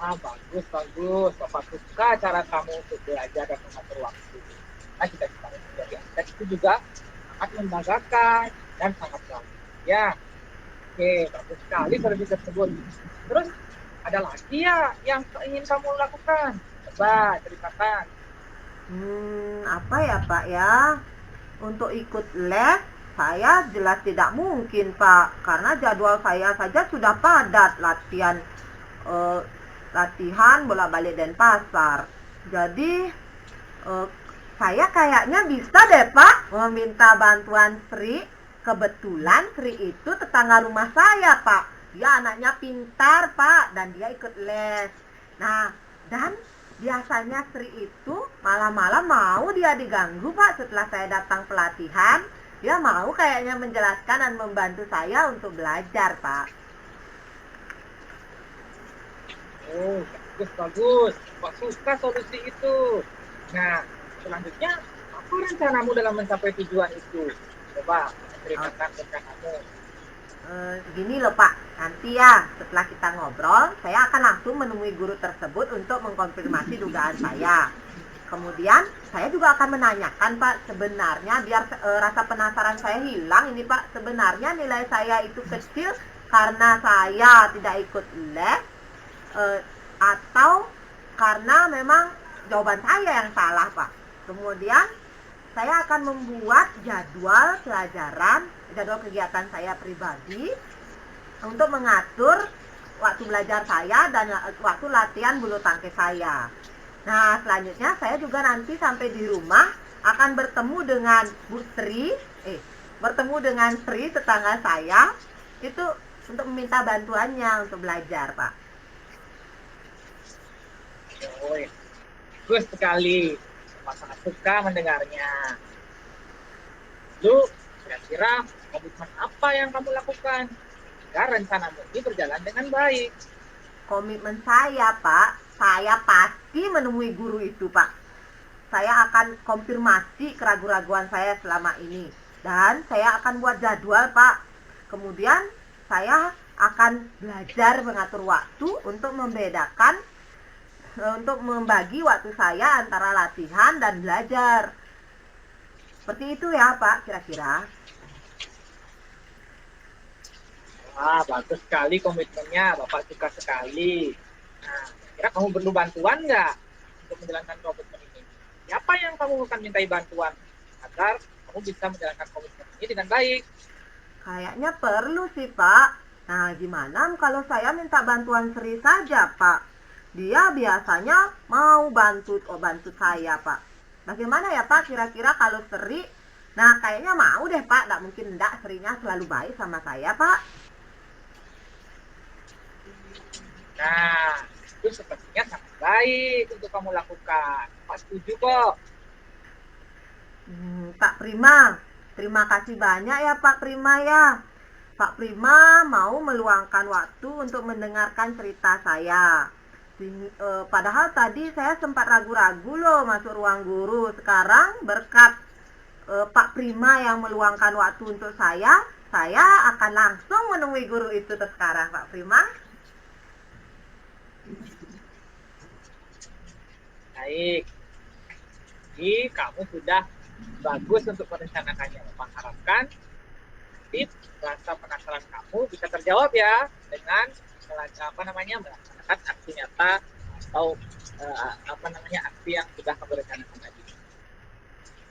Bagus. Bapak suka cara kamu untuk belajar dan mengatur waktu. Nah, cita-cita menjadi atlet itu juga sangat membanggakan dan sangat bagus. Ya, oke, bagus sekali strategi tersebut. Terus, ada lagi ya yang ingin kamu lakukan? Coba ceritakan. Apa ya Pak ya? Untuk ikut les, saya jelas tidak mungkin Pak. Karena jadwal saya saja sudah padat latihan bolak-balik Denpasar. Jadi saya kayaknya bisa deh Pak meminta bantuan Sri. Kebetulan Sri itu tetangga rumah saya Pak. Dia anaknya pintar Pak, dan dia ikut les. Nah, dan biasanya Sri itu malam-malam mau dia diganggu Pak setelah saya datang pelatihan. Dia mau kayaknya menjelaskan dan membantu saya untuk belajar Pak. Oh, bagus. Pak suka solusi itu. Nah, selanjutnya apa rencanamu dalam mencapai tujuan itu? Coba ceritakan rencanamu. Gini loh Pak, nanti ya setelah kita ngobrol, saya akan langsung menemui guru tersebut untuk mengkonfirmasi dugaan saya. Kemudian saya juga akan menanyakan Pak, sebenarnya biar rasa penasaran saya hilang ini Pak, sebenarnya nilai saya itu kecil karena saya tidak ikut les atau karena memang jawaban saya yang salah Pak. Kemudian saya akan membuat jadwal pelajaran, jadwal kegiatan saya pribadi untuk mengatur waktu belajar saya dan waktu latihan bulu tangkis saya. Nah, selanjutnya saya juga nanti sampai di rumah akan bertemu dengan bertemu dengan Sri tetangga saya itu untuk meminta bantuannya untuk belajar, Pak. Oh, bagus sekali. Saya sangat suka mendengarnya. Lalu, kira-kira komitmen apa yang kamu lakukan agar rencanamu ini berjalan dengan baik? Komitmen saya, Pak, saya pasti menemui guru itu, Pak. Saya akan konfirmasi keraguan-raguan saya selama ini. Dan saya akan buat jadwal, Pak. Kemudian saya akan belajar mengatur waktu untuk membagi waktu saya antara latihan dan belajar. Seperti itu ya Pak, kira-kira. Wah, bagus sekali komitmennya. Bapak suka sekali. Nah, kira kamu perlu bantuan nggak untuk menjalankan komitmen ini? Siapa yang kamu akan mintai bantuan agar kamu bisa menjalankan komitmen ini dengan baik? Kayaknya perlu sih Pak. Nah, gimana kalau saya minta bantuan Sri saja Pak? Dia biasanya mau bantu saya Pak. Bagaimana ya Pak kira-kira kalau Sri? Nah, kayaknya mau deh Pak. Nggak mungkin enggak, Srinya selalu baik sama saya Pak. Nah, itu sepertinya sangat baik untuk kamu lakukan. Pak setuju kok. Pak Prima, terima kasih banyak ya Pak Prima ya. Pak Prima mau meluangkan waktu untuk mendengarkan cerita saya. Padahal tadi saya sempat ragu-ragu loh masuk ruang guru. Sekarang berkat Pak Prima yang meluangkan waktu untuk saya akan langsung menemui guru itu sekarang Pak Prima. Baik. Jadi kamu sudah bagus untuk merencanakannya. Bapak harapkan nanti rasa penasaran kamu bisa terjawab ya dengan melaksanakan aksi nyata atau aksi yang sudah kamu rencanakan tadi.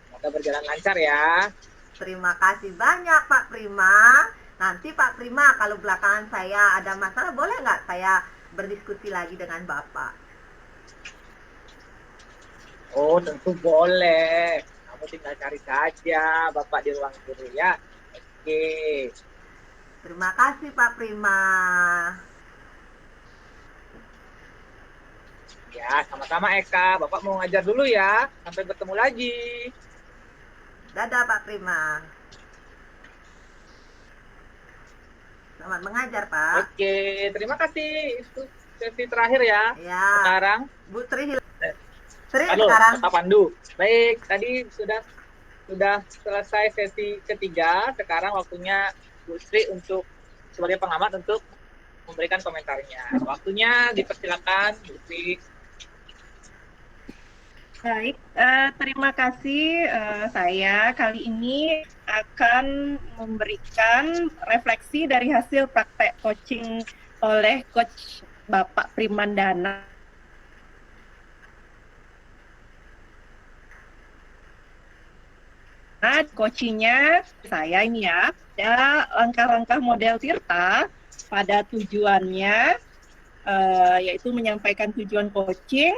Semoga berjalan lancar ya. Terima kasih banyak Pak Prima. Nanti Pak Prima kalau belakangan saya ada masalah boleh nggak saya berdiskusi lagi dengan Bapak? Oh, tentu boleh. Kamu tinggal cari saja Bapak di ruang guru ya. Oke. Terima kasih Pak Prima. Ya, sama-sama Eka. Bapak mau ngajar dulu ya. Sampai bertemu lagi. Dadah Pak Prima. Selamat mengajar Pak. Oke, terima kasih. Itu sesi terakhir ya. Ya. Sekarang Bu Sri halo, sekarang. Pak Pandu. Baik, tadi sudah selesai sesi ketiga. Sekarang waktunya Bu Sri untuk sebagai pengamat untuk memberikan komentarnya. Waktunya dipersilakan Bu Sri. Baik, terima kasih. Saya kali ini akan memberikan refleksi dari hasil praktek coaching oleh Coach Bapak Primandana. Nah, coachingnya saya ini ya, ada langkah-langkah model Tirta pada tujuannya, yaitu menyampaikan tujuan coaching.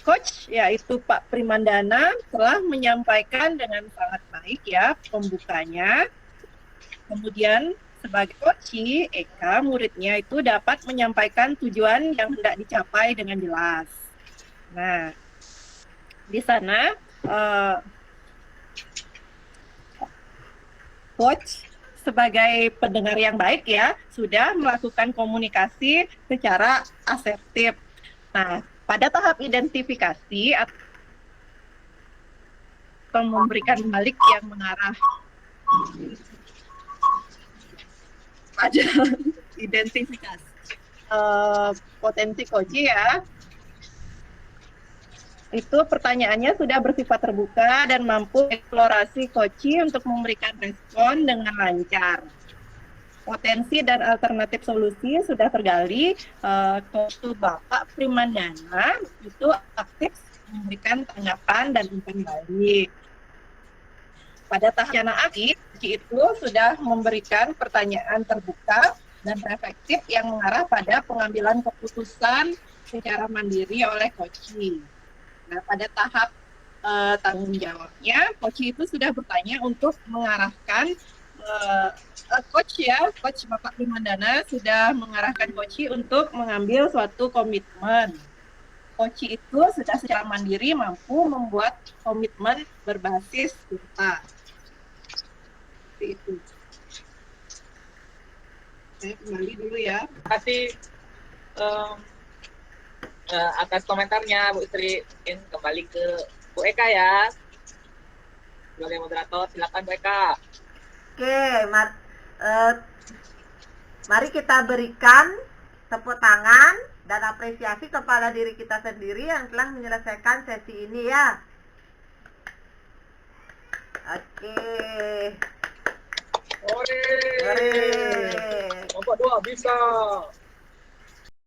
Coach, yaitu Pak Primandana, telah menyampaikan dengan sangat baik ya pembukanya. Kemudian sebagai coach, Eka muridnya itu dapat menyampaikan tujuan yang hendak dicapai dengan jelas. Nah, di sana coach sebagai pendengar yang baik ya sudah melakukan komunikasi secara asertif. Nah, pada tahap identifikasi atau memberikan balik yang mengarah pada identifikasi potensi coach ya, itu pertanyaannya sudah bersifat terbuka dan mampu eksplorasi coach untuk memberikan respon dengan lancar. Potensi dan alternatif solusi sudah tergali. Coach Bapak Primandana itu aktif memberikan tanggapan dan umpan balik. Pada tahap rencana aksi itu sudah memberikan pertanyaan terbuka dan efektif yang mengarah pada pengambilan keputusan secara mandiri oleh coach. Nah, pada tahap tanggung jawabnya, coach itu sudah bertanya untuk mengarahkan coach Bapak Primandana sudah mengarahkan coach untuk mengambil suatu komitmen. Coach itu sudah secara mandiri mampu membuat komitmen berbasis tuntas. Seperti itu. Saya kembali dulu ya. Terima kasih atas komentarnya Bu Sri. Mungkin kembali ke Bu Eka ya sebagai moderator. Silakan Bu Eka. Oke, mari kita berikan tepuk tangan dan apresiasi kepada diri kita sendiri yang telah menyelesaikan sesi ini ya. Oke. Ore. Ore. Nomor 2 bisa.